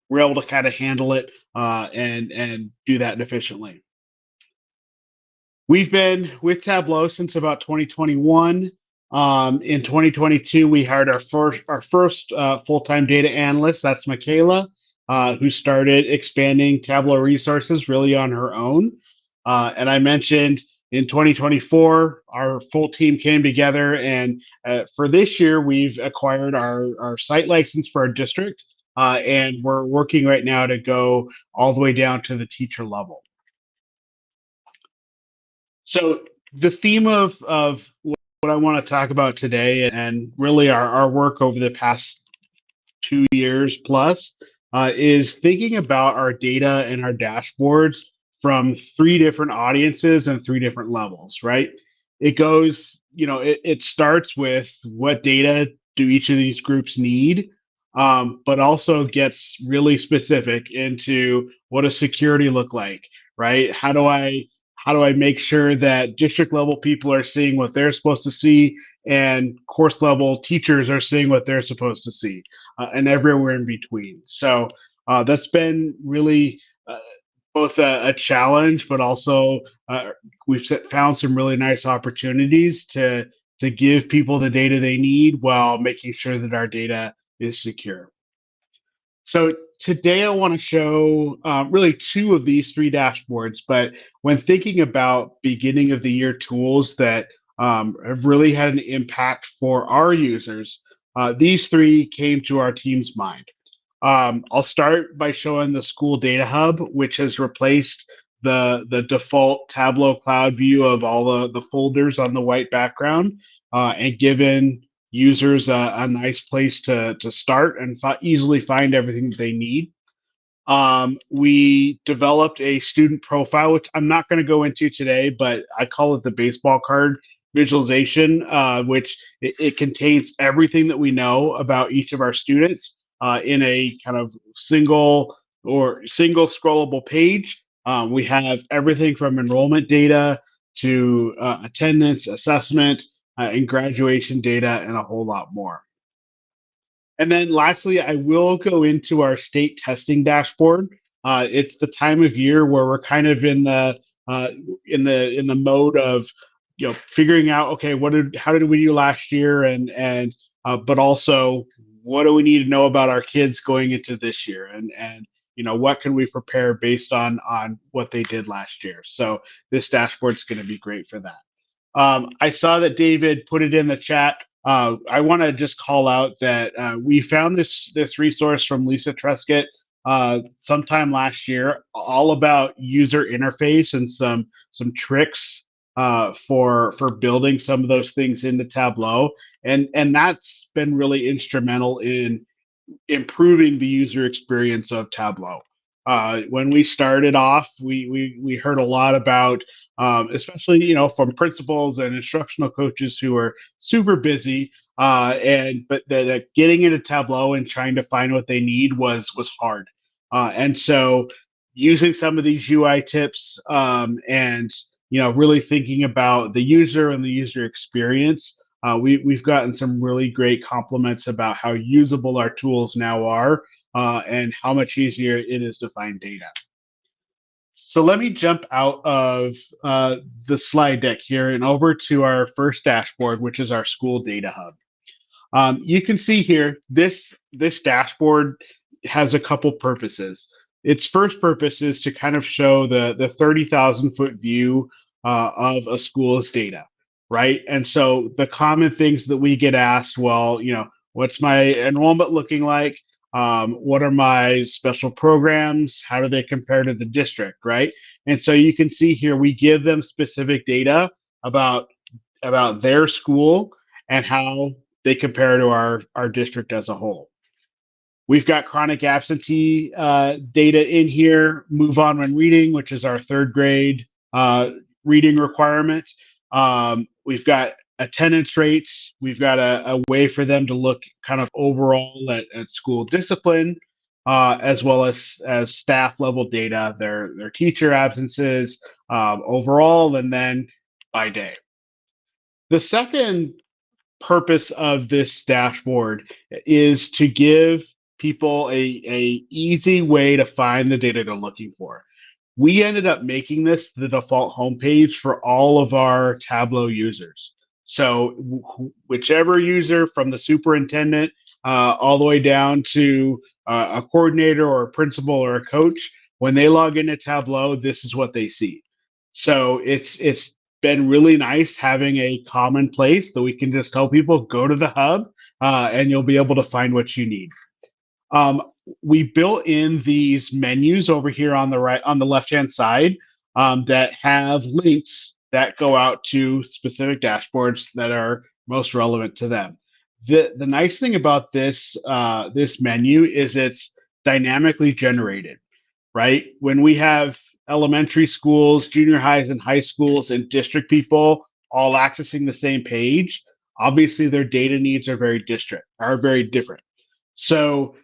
we're able to kind of handle it and do that efficiently. We've been with Tableau since about 2021. In 2022, we hired our first full-time data analyst. That's Michaela, who started expanding Tableau resources really on her own. And I mentioned in 2024, our full team came together, and for this year, we've acquired our site license for our district, and we're working right now to go all the way down to the teacher level. So the theme of what I want to talk about today, and really our work over the past 2 years plus, is thinking about our data and our dashboards from three different audiences and three different levels, right? It goes, it starts with what data do each of these groups need, but also gets really specific into what does security look like, right? How do I make sure that district level people are seeing what they're supposed to see and course level teachers are seeing what they're supposed to see, and everywhere in between. So that's been really both a challenge, but also we've found some really nice opportunities to give people the data they need while making sure that our data is secure. So today I want to show really two of these three dashboards, but when thinking about beginning of the year tools that have really had an impact for our users, these three came to our team's mind. I'll start by showing the school data hub, which has replaced the default Tableau cloud view of all the folders on the white background, and given users a nice place to start and easily find everything that they need. We developed a student profile, which I'm not going to go into today, but I call it the baseball card visualization, which it contains everything that we know about each of our students in a kind of single scrollable page. We have everything from enrollment data to attendance, assessment, and graduation data, and a whole lot more. And then lastly, I will go into our state testing dashboard. It's the time of year where we're kind of in the mode of figuring out, okay, how did we do last year, and but also what do we need to know about our kids going into this year, and what can we prepare based on what they did last year. So this dashboard is going to be great for that. I saw that David put it in the chat. I want to just call out that we found this resource from Lisa Truscott sometime last year, all about user interface and some tricks for building some of those things into Tableau, and that's been really instrumental in improving the user experience of Tableau. When we started off, we heard a lot about, especially from principals and instructional coaches who are super busy, but that getting into Tableau and trying to find what they need was hard, and so using some of these UI tips, and really thinking about the user and the user experience. We've gotten some really great compliments about how usable our tools now are, and how much easier it is to find data. So let me jump out of the slide deck here and over to our first dashboard, which is our school data hub. You can see here, this dashboard has a couple purposes. Its first purpose is to kind of show the 30,000 foot view of a school's data, right? And so the common things that we get asked, well, what's my enrollment looking like? What are my special programs? How do they compare to the district, right? And so you can see here, we give them specific data about their school and how they compare to our district as a whole. We've got chronic absentee data in here, move on when reading, which is our third grade reading requirement. We've got attendance rates. We've got a way for them to look kind of overall at school discipline, as well as staff level data, their teacher absences overall, and then by day. The second purpose of this dashboard is to give people a easy way to find the data they're looking for. We ended up making this the default homepage for all of our Tableau users. So whichever user, from the superintendent all the way down to a coordinator or a principal or a coach, when they log into Tableau, this is what they see. So it's been really nice having a common place that we can just tell people, go to the hub, and you'll be able to find what you need. We built in these menus over here on the left-hand side, that have links that go out to specific dashboards that are most relevant to them. The nice thing about this menu is it's dynamically generated, right? When we have elementary schools, junior highs, and high schools and district people all accessing the same page, obviously their data needs are very different. So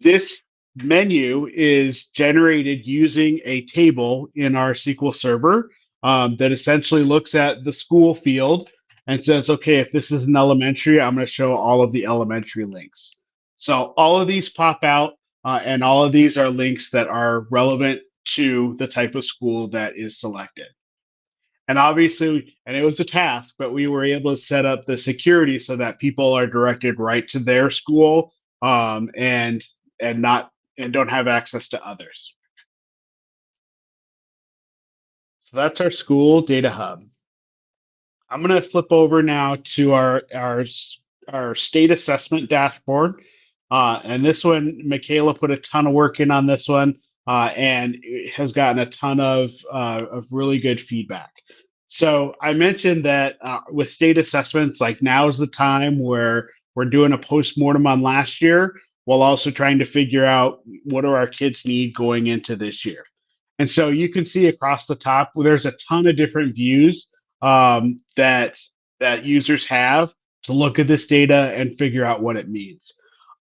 this menu is generated using a table in our SQL Server that essentially looks at the school field and says, okay, if this is an elementary, I'm going to show all of the elementary links. So all of these pop out, and all of these are links that are relevant to the type of school that is selected. And obviously, and it was a task, but we were able to set up the security so that people are directed right to their school, and not and don't have access to others. So that's our school data hub. I'm going to flip over now to our state assessment dashboard. And this one, Michaela put a ton of work in on this one, and has gotten a ton of really good feedback. So I mentioned that with state assessments, like now is the time where we're doing a postmortem on last year, while also trying to figure out what do our kids need going into this year. And so you can see across the top, there's a ton of different views that users have to look at this data and figure out what it means.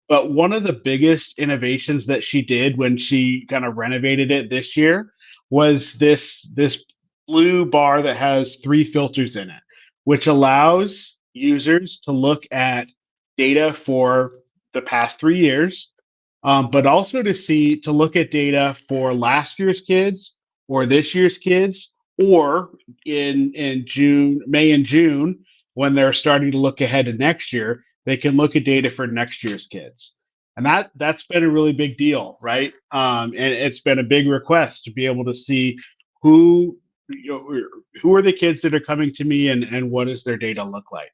But one of the biggest innovations that she did when she kind of renovated it this year was this blue bar that has 3 filters in it, which allows users to look at data for the past 3 years, but also to look at data for last year's kids or this year's kids, or in May and June, when they're starting to look ahead to next year, they can look at data for next year's kids. And that's been a really big deal, right? And it's been a big request to be able to see who are the kids that are coming to me, and what does their data look like.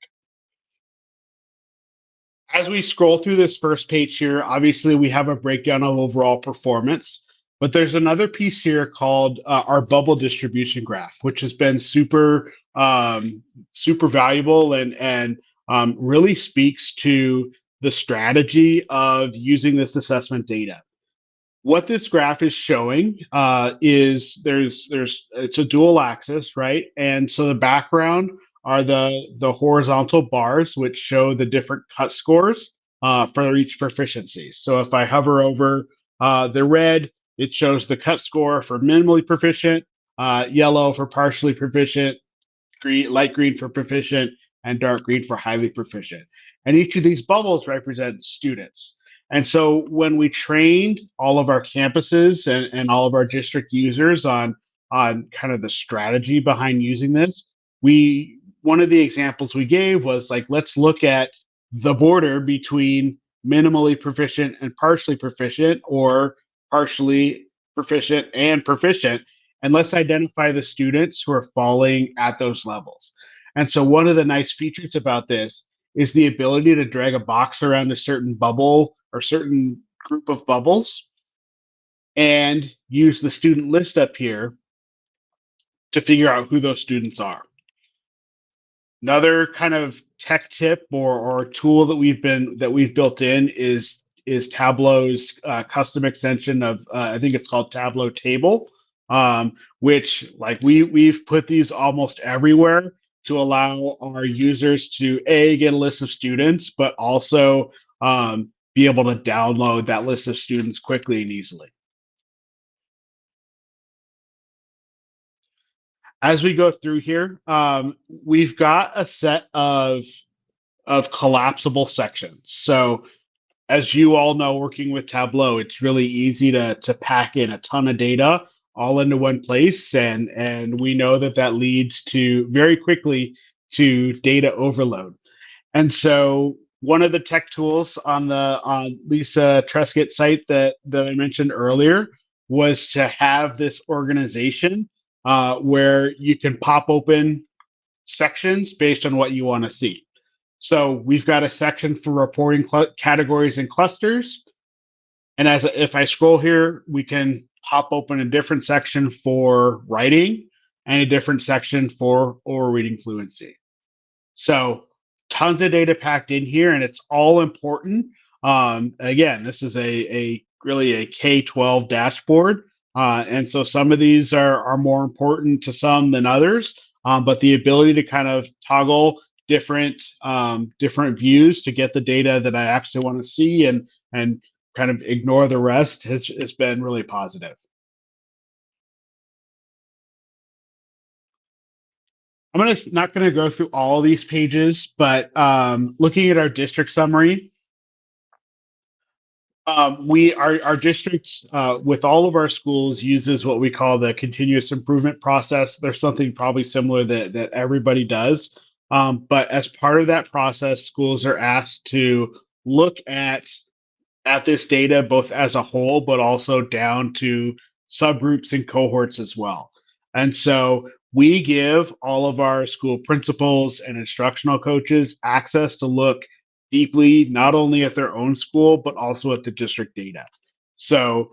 As we scroll through this first page here, obviously we have a breakdown of overall performance, but there's another piece here called our bubble distribution graph, which has been super valuable, and really speaks to the strategy of using this assessment data. What this graph is showing is it's a dual axis, right? And so the background are the horizontal bars, which show the different cut scores for each proficiency. So if I hover over the red, it shows the cut score for minimally proficient, yellow for partially proficient, light green for proficient, and dark green for highly proficient. And each of these bubbles represents students. And so when we trained all of our campuses and all of our district users on kind of the strategy behind using this, one of the examples we gave was like, let's look at the border between minimally proficient and partially proficient, or partially proficient and proficient, and let's identify the students who are falling at those levels. And so one of the nice features about this is the ability to drag a box around a certain bubble or certain group of bubbles and use the student list up here to figure out who those students are. Another kind of tech tip or tool that we've built in is Tableau's custom extension of I think it's called Tableau Table, which like we've put these almost everywhere to allow our users to get a list of students, but also be able to download that list of students quickly and easily. As we go through here, we've got a set of collapsible sections. So as you all know, working with Tableau, it's really easy to pack in a ton of data all into one place, and we know that leads to very quickly to data overload. And so one of the tech tools on Lisa Trescott's site that I mentioned earlier was to have this organization where you can pop open sections based on what you want to see. So we've got a section for reporting categories and clusters. And if I scroll here, we can pop open a different section for writing and a different section for oral reading fluency. So tons of data packed in here, and it's all important. Again, this is a really a K12 dashboard. And so some of these are more important to some than others, but the ability to kind of toggle different views to get the data that I actually want to see and kind of ignore the rest has been really positive. I'm not going to go through all these pages, but looking at our district summary, our district with all of our schools uses what we call the continuous improvement process. There's something probably similar that everybody does, but as part of that process, schools are asked to look at this data both as a whole, but also down to subgroups and cohorts as well. And so we give all of our school principals and instructional coaches access to look deeply, not only at their own school, but also at the district data. So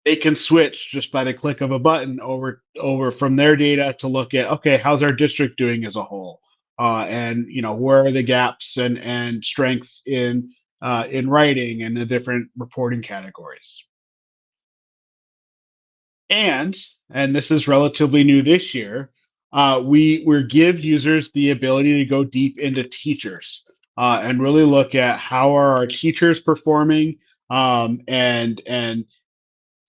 they can switch just by the click of a button over from their data to look at, okay, how's our district doing as a whole? And where are the gaps and strengths in writing and the different reporting categories. And this is relatively new this year, we give users the ability to go deep into teachers and really look at how are our teachers performing, and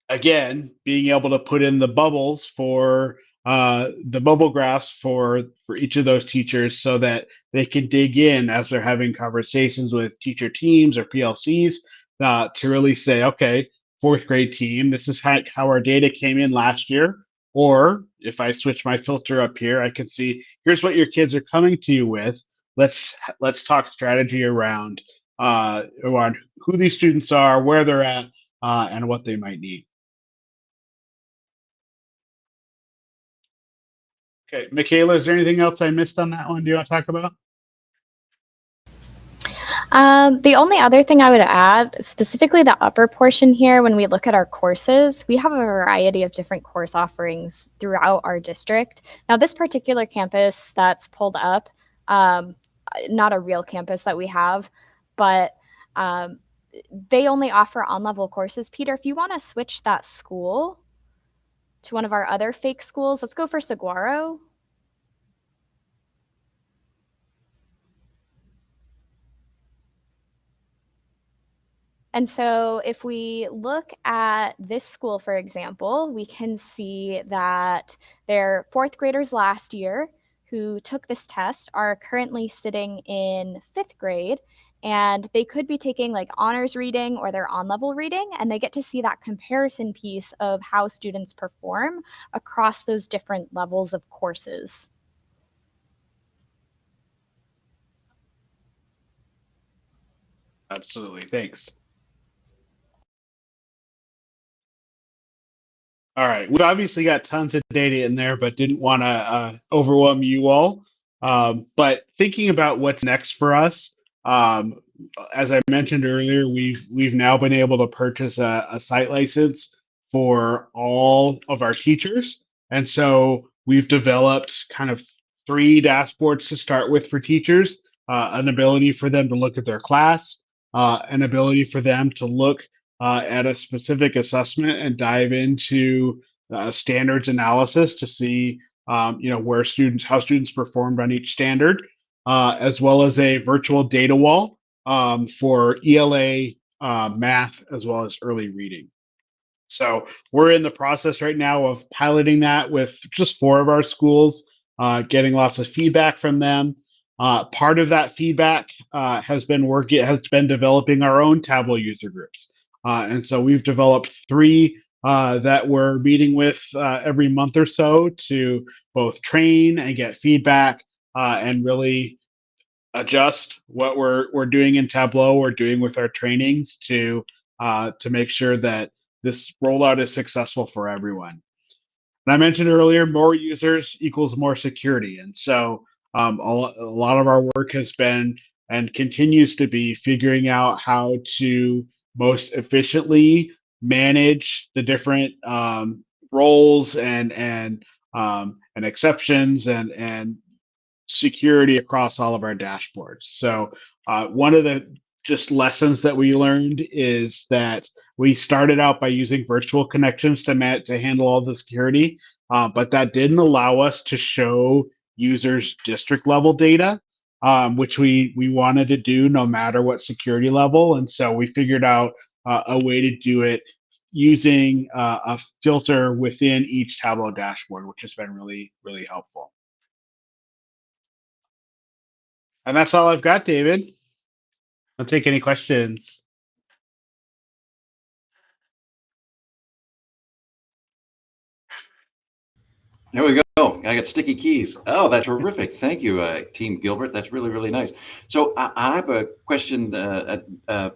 again, being able to put in the bubbles for the bubble graphs for each of those teachers so that they can dig in as they're having conversations with teacher teams or PLCs to really say, okay, fourth grade team, this is how our data came in last year. Or if I switch my filter up here, I can see here's what your kids are coming to you with. Let's talk strategy around who these students are, where they're at, and what they might need. Okay, Michaela, is there anything else I missed on that one? Do you want to talk about? The only other thing I would add, specifically the upper portion here, when we look at our courses, we have a variety of different course offerings throughout our district. Now, this particular campus that's pulled up, not a real campus that we have, but they only offer on-level courses. Peter, if you want to switch that school to one of our other fake schools, let's go for Saguaro. And so if we look at this school, for example, we can see that their fourth graders last year who took this test are currently sitting in fifth grade, and they could be taking like honors reading or their on-level reading, and they get to see that comparison piece of how students perform across those different levels of courses. Absolutely, thanks. All right, we've obviously got tons of data in there, but didn't want to overwhelm you all. But thinking about what's next for us, as I mentioned earlier, we've now been able to purchase a site license for all of our teachers, and so we've developed kind of 3 dashboards to start with for teachers: an ability for them to look at their class, an ability for them to look at a specific assessment and dive into standards analysis to see how students performed on each standard, as well as a virtual data wall for ELA, math, as well as early reading. So we're in the process right now of piloting that with just 4 of our schools, getting lots of feedback from them. Part of that feedback has been developing our own Tableau user groups. And so we've developed 3 that we're meeting with every month or so to both train and get feedback and really adjust what we're doing in Tableau or doing with our trainings to make sure that this rollout is successful for everyone. And I mentioned earlier, more users equals more security. And so a lot of our work has been and continues to be figuring out how to most efficiently manage the different roles and exceptions and security across all of our dashboards. So one of the just lessons that we learned is that we started out by using virtual connections to handle all the security, but that didn't allow us to show users district level data, which we wanted to do no matter what security level. And so we figured out a way to do it using a filter within each Tableau dashboard, which has been really, really helpful. And that's all I've got, David. I'll take any questions. There we go. I got sticky keys. Oh, that's terrific. Thank you, Team Gilbert. That's really, really nice. So I have a question.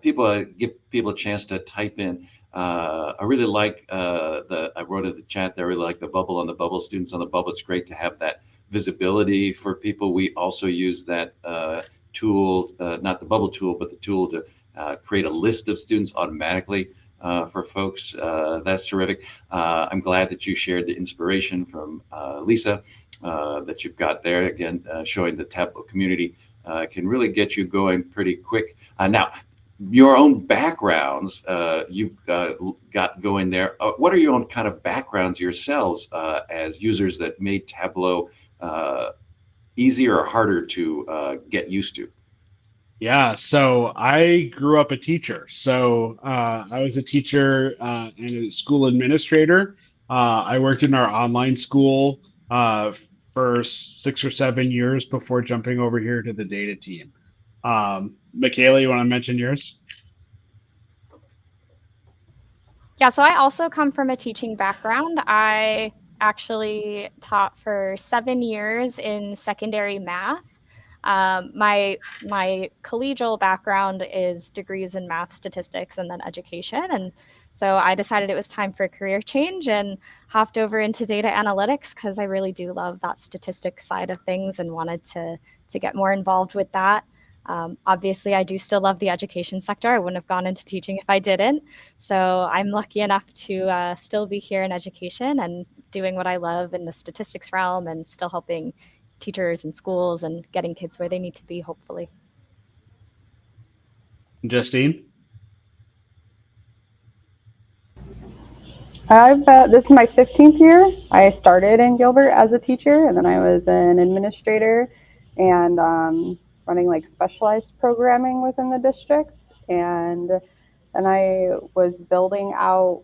People give people a chance to type in. I really like I wrote in the chat there, I really like the bubble on the bubble, students on the bubble. It's great to have that visibility for people. We also use that tool, not the bubble tool, but the tool to create a list of students automatically for folks. That's terrific. I'm glad that you shared the inspiration from Lisa that you've got there. Again, showing the Tableau community can really get you going pretty quick. Now, your own backgrounds you've got going there. What are your own kind of backgrounds yourselves as users that made Tableau easier or harder to get used to? Yeah, so I grew up a teacher. So I was a teacher and a school administrator. I worked in our online school for 6 or 7 years before jumping over here to the data team. Michaela, you want to mention yours? Yeah, so I also come from a teaching background. I actually taught for 7 years in secondary math. My collegial background is degrees in math, statistics, and then education. And so I decided it was time for a career change and hopped over into data analytics because I really do love that statistics side of things and wanted to get more involved with that. Obviously, I do still love the education sector. I wouldn't have gone into teaching if I didn't. So I'm lucky enough to still be here in education and doing what I love in the statistics realm and still helping teachers and schools and getting kids where they need to be, hopefully. Justine? This is my 15th year. I started in Gilbert as a teacher, and then I was an administrator and running like specialized programming within the districts. And then I was building out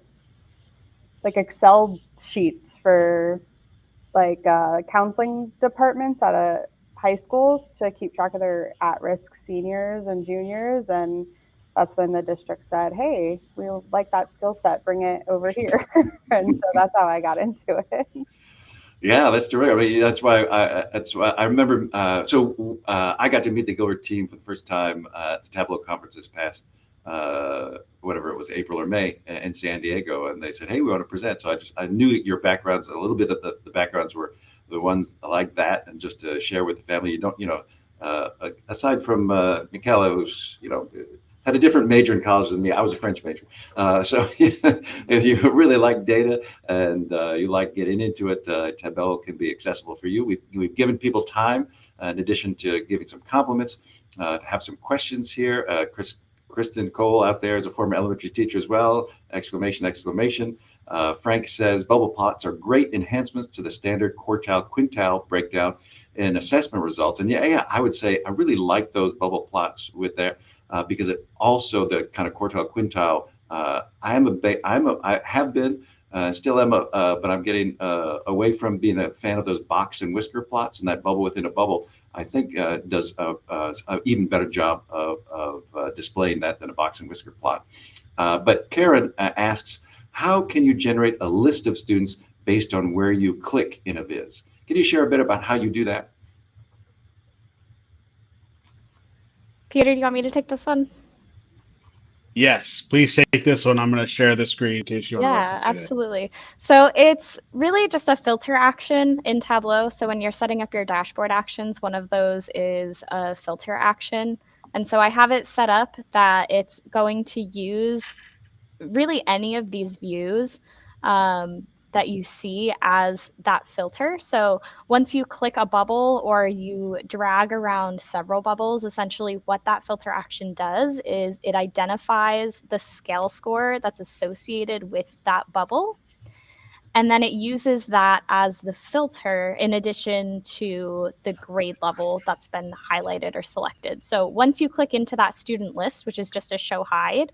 like Excel sheets for like counseling departments at a high schools to keep track of their at-risk seniors and juniors. And that's when the district said, hey, we like that skill set, bring it over here. And so that's how I got into it. Yeah, that's terrific. I mean, that's why I remember. I got to meet the Gilbert team for the first time at the Tableau conference this past, whatever it was, April or May in San Diego, and they said, "Hey, we want to present." So I knew your backgrounds a little bit. Of the backgrounds were the ones like that, and just to share with the family. You don't, aside from Michaela, who's had a different major in college than me. I was a French major. So if you really like data and you like getting into it, Tableau can be accessible for you. We've given people time, in addition to giving some compliments, to have some questions here. Kristen Cole out there is a former elementary teacher as well. Exclamation, exclamation. Frank says, bubble plots are great enhancements to the standard quartile quintile breakdown in assessment results. And yeah, I would say I really like those bubble plots with that. Because it also the kind of quartile quintile. I have been, still am, but I'm getting away from being a fan of those box and whisker plots, and that bubble within a bubble, I think, does an even better job of displaying that than a box and whisker plot. But Karen asks, how can you generate a list of students based on where you click in a viz? Can you share a bit about how you do that? Peter, do you want me to take this one? Yes, please take this one. I'm going to share the screen in case you want to reference it. Absolutely. So it's really just a filter action in Tableau. So when you're setting up your dashboard actions, one of those is a filter action. And so I have it set up that it's going to use really any of these views that that you see as that filter. So once you click a bubble or you drag around several bubbles, essentially what that filter action does is it identifies the scale score that's associated with that bubble. And then it uses that as the filter in addition to the grade level that's been highlighted or selected. So once you click into that student list, which is just a show hide,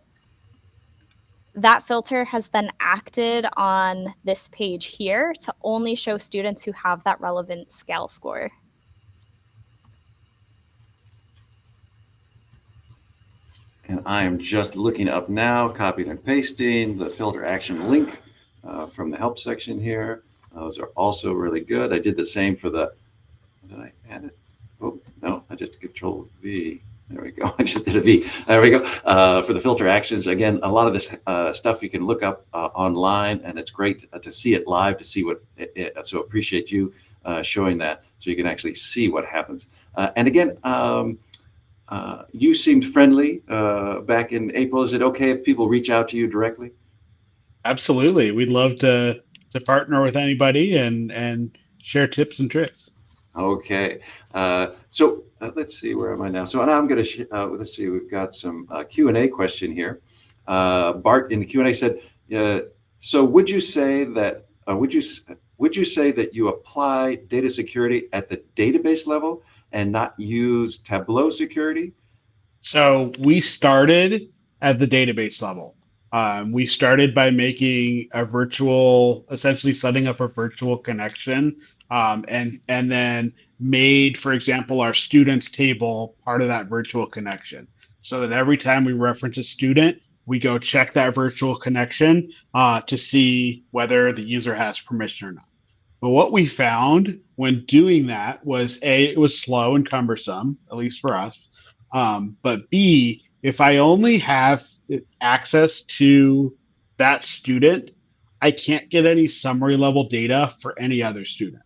that filter has then acted on this page here to only show students who have that relevant scale score. And I am just looking up now, copying and pasting the filter action link from the help section here. Those are also really good. I did the same for the, did I add it? Oh, no, I just Control V. There we go. I just did a V. There we go. For the filter actions, again, a lot of this stuff you can look up online, and it's great to see it live, to see what so appreciate you showing that so you can actually see what happens. And again, you seemed friendly back in April. Is it okay if people reach out to you directly? Absolutely. We'd love to partner with anybody and share tips and tricks. Okay. So let's see, where am I now? So I'm going to, let's see, we've got some Q&A question here. Bart in the Q&A said, so would you say that, would you say that you apply data security at the database level and not use Tableau security? So we started at the database level. We started by making a virtual, essentially setting up a virtual connection, and then made, for example, our students table part of that virtual connection, so that every time we reference a student, we go check that virtual connection to see whether the user has permission or not. But what we found when doing that was A, it was slow and cumbersome, at least for us. But B, if I only have access to that student, I can't get any summary level data for any other student.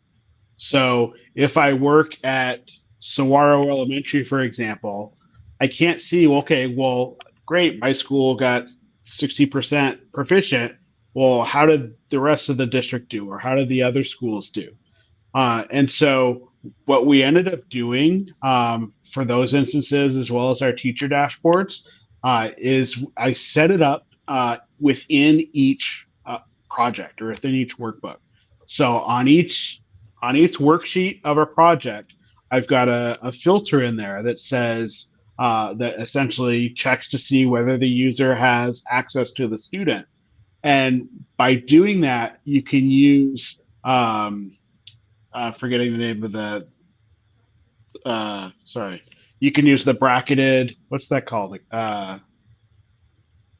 So if I work at Saguaro Elementary, for example, I can't see, okay, well, great, my school got 60% proficient. Well, how did the rest of the district do, or how did the other schools do? And so what we ended up doing for those instances, as well as our teacher dashboards, is I set it up within each project or within each workbook. So on each worksheet of a project, I've got a filter in there that says that essentially checks to see whether the user has access to the student. And by doing that, you can use forgetting the name of the sorry. You can use the bracketed, what's that called?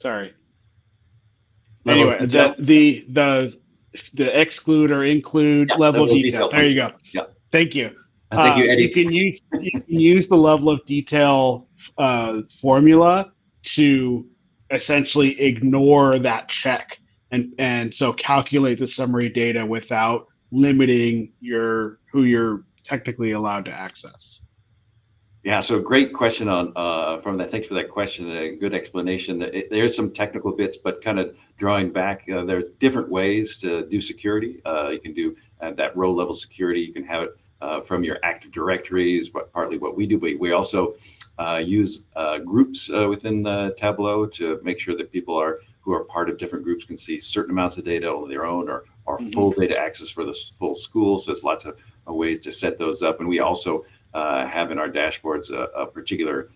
Sorry. Anyway, the exclude or include level of detail. There you go. Yeah. Thank you. Thank you, Eddie. You can use the level of detail formula to essentially ignore that check and so calculate the summary data without limiting who you're technically allowed to access. Yeah, so great question on from that. Thanks for that question. A good explanation. There's some technical bits, but kind of drawing back, there's different ways to do security. You can do that row level security. You can have it from your Active Directories, but partly what we do. But we also use groups within Tableau to make sure that people who are part of different groups can see certain amounts of data on their own, or full data access for the full school. So there's lots of ways to set those up. And we also have in our dashboards a particular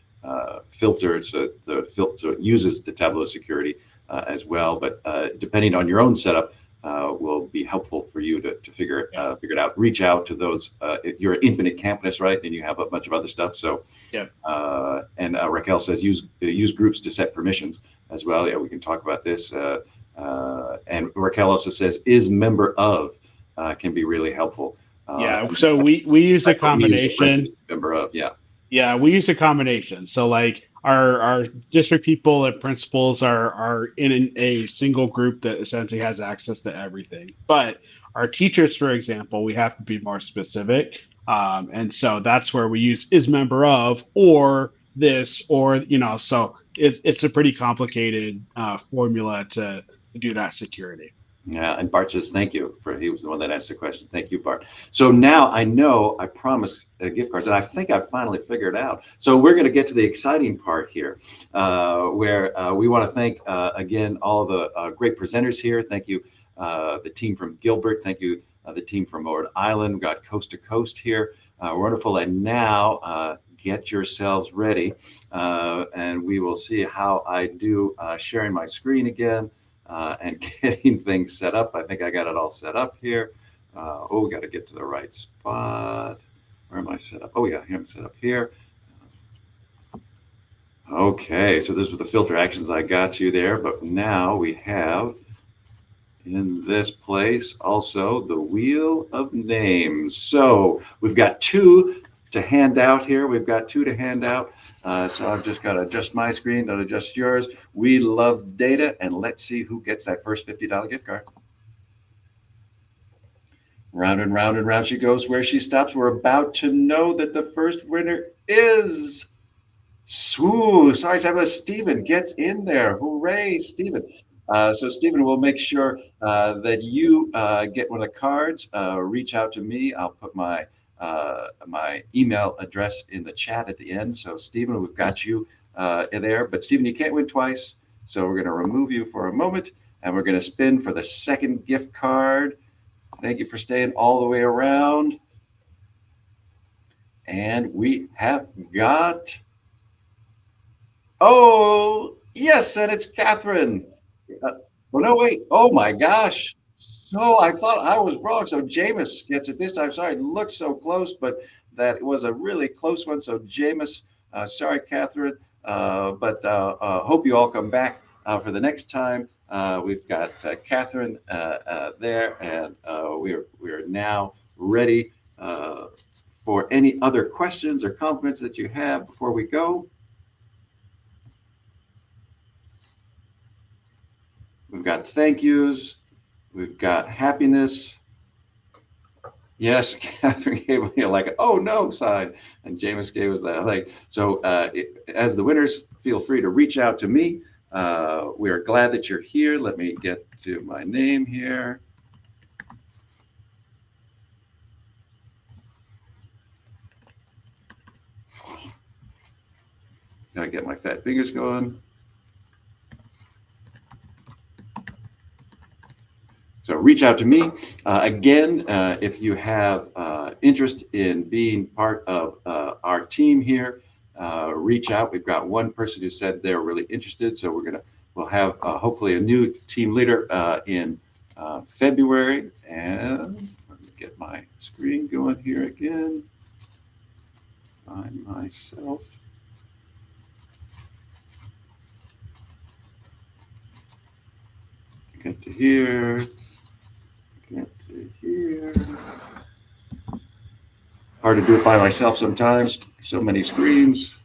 filter, so the filter uses the Tableau security as well. But depending on your own setup, will be helpful for you to figure it out. Reach out to those. You're an infinite campus, right? And you have a bunch of other stuff. So, and Raquel says use groups to set permissions as well. Yeah, we can talk about this. And Raquel also says is member of can be really helpful. So we use a combination. Member of, yeah, we use a combination. So like our district people and principals are in a single group that essentially has access to everything. But our teachers, for example, we have to be more specific. And so that's where we use is member of or this, or, so it's a pretty complicated formula to do that security. Yeah, and Bart says thank you he was the one that asked the question. Thank you, Bart. So now I promised gift cards, and I think I finally figured it out. So we're going to get to the exciting part here, where we want to thank again all the great presenters here. Thank you, the team from Gilbert. Thank you, the team from Rhode Island. We got coast to coast here. Wonderful. And now get yourselves ready, and we will see how I do sharing my screen again. And getting things set up. I think I got it all set up here. We got to get to the right spot. Where am I set up? Oh yeah, here I'm set up here. Okay, so this was the filter actions. I got you there, but now we have in this place also the wheel of names. So we've got 2 to hand out here. We've got 2 to hand out. So I've just got to adjust my screen, don't adjust yours. We love data, and let's see who gets that first $50 gift card. Round and round and round she goes. Where she stops, we're about to know that the first winner is Stephen gets in there. Hooray, Stephen. So Stephen, we'll make sure that you get one of the cards. Reach out to me. I'll put my email address in the chat at the end. So Stephen, we've got you in there, but Stephen, you can't win twice. So we're going to remove you for a moment, and we're going to spin for the second gift card. Thank you for staying all the way around. And we have got, oh, yes, and it's Catherine. No, wait. Oh my gosh. So I thought I was wrong. So Jameis gets it this time. Sorry, it looked so close, but that was a really close one. So Jameis, sorry, Catherine, but hope you all come back for the next time. We've got Catherine there, and we are now ready for any other questions or compliments that you have before we go. We've got thank yous. We've got happiness. Yes, Catherine gave me like a, oh no sign, and Jameis gave us that. Like, so as the winners, feel free to reach out to me. We are glad that you're here. Let me get to my name here. Gotta get my fat fingers going. So reach out to me. Again, if you have interest in being part of our team here, reach out. We've got one person who said they're really interested. So we'll have hopefully a new team leader in February. And let me get my screen going here again. Find myself. Get to here. Get to here. Hard to do it by myself sometimes. So many screens.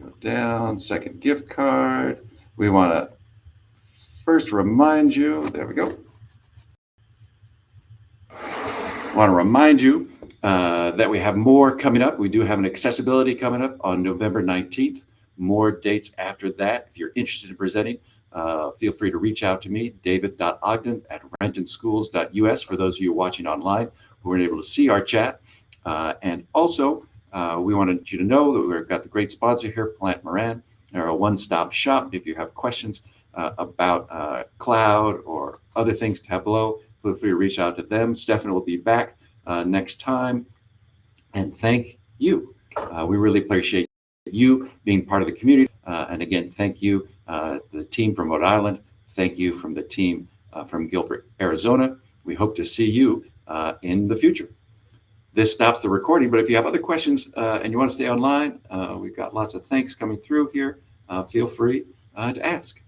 Go down, second gift card. We want to first remind you, there we go. Want to remind you that we have more coming up. We do have an accessibility coming up on November 19th. More dates after that. If you're interested in presenting, feel free to reach out to me, david.ogden@rentonschools.us, for those of you watching online who weren't able to see our chat. And also, we wanted you to know that we've got the great sponsor here, Plant Moran. They're a one-stop shop. If you have questions about cloud or other things, Tableau, feel free to reach out to them. Stephanie will be back next time. And thank you. We really appreciate you being part of the community. And again, thank you, the team from Rhode Island. Thank you from the team from Gilbert, Arizona. We hope to see you in the future. This stops the recording, but if you have other questions and you want to stay online, we've got lots of thanks coming through here. Feel free to ask.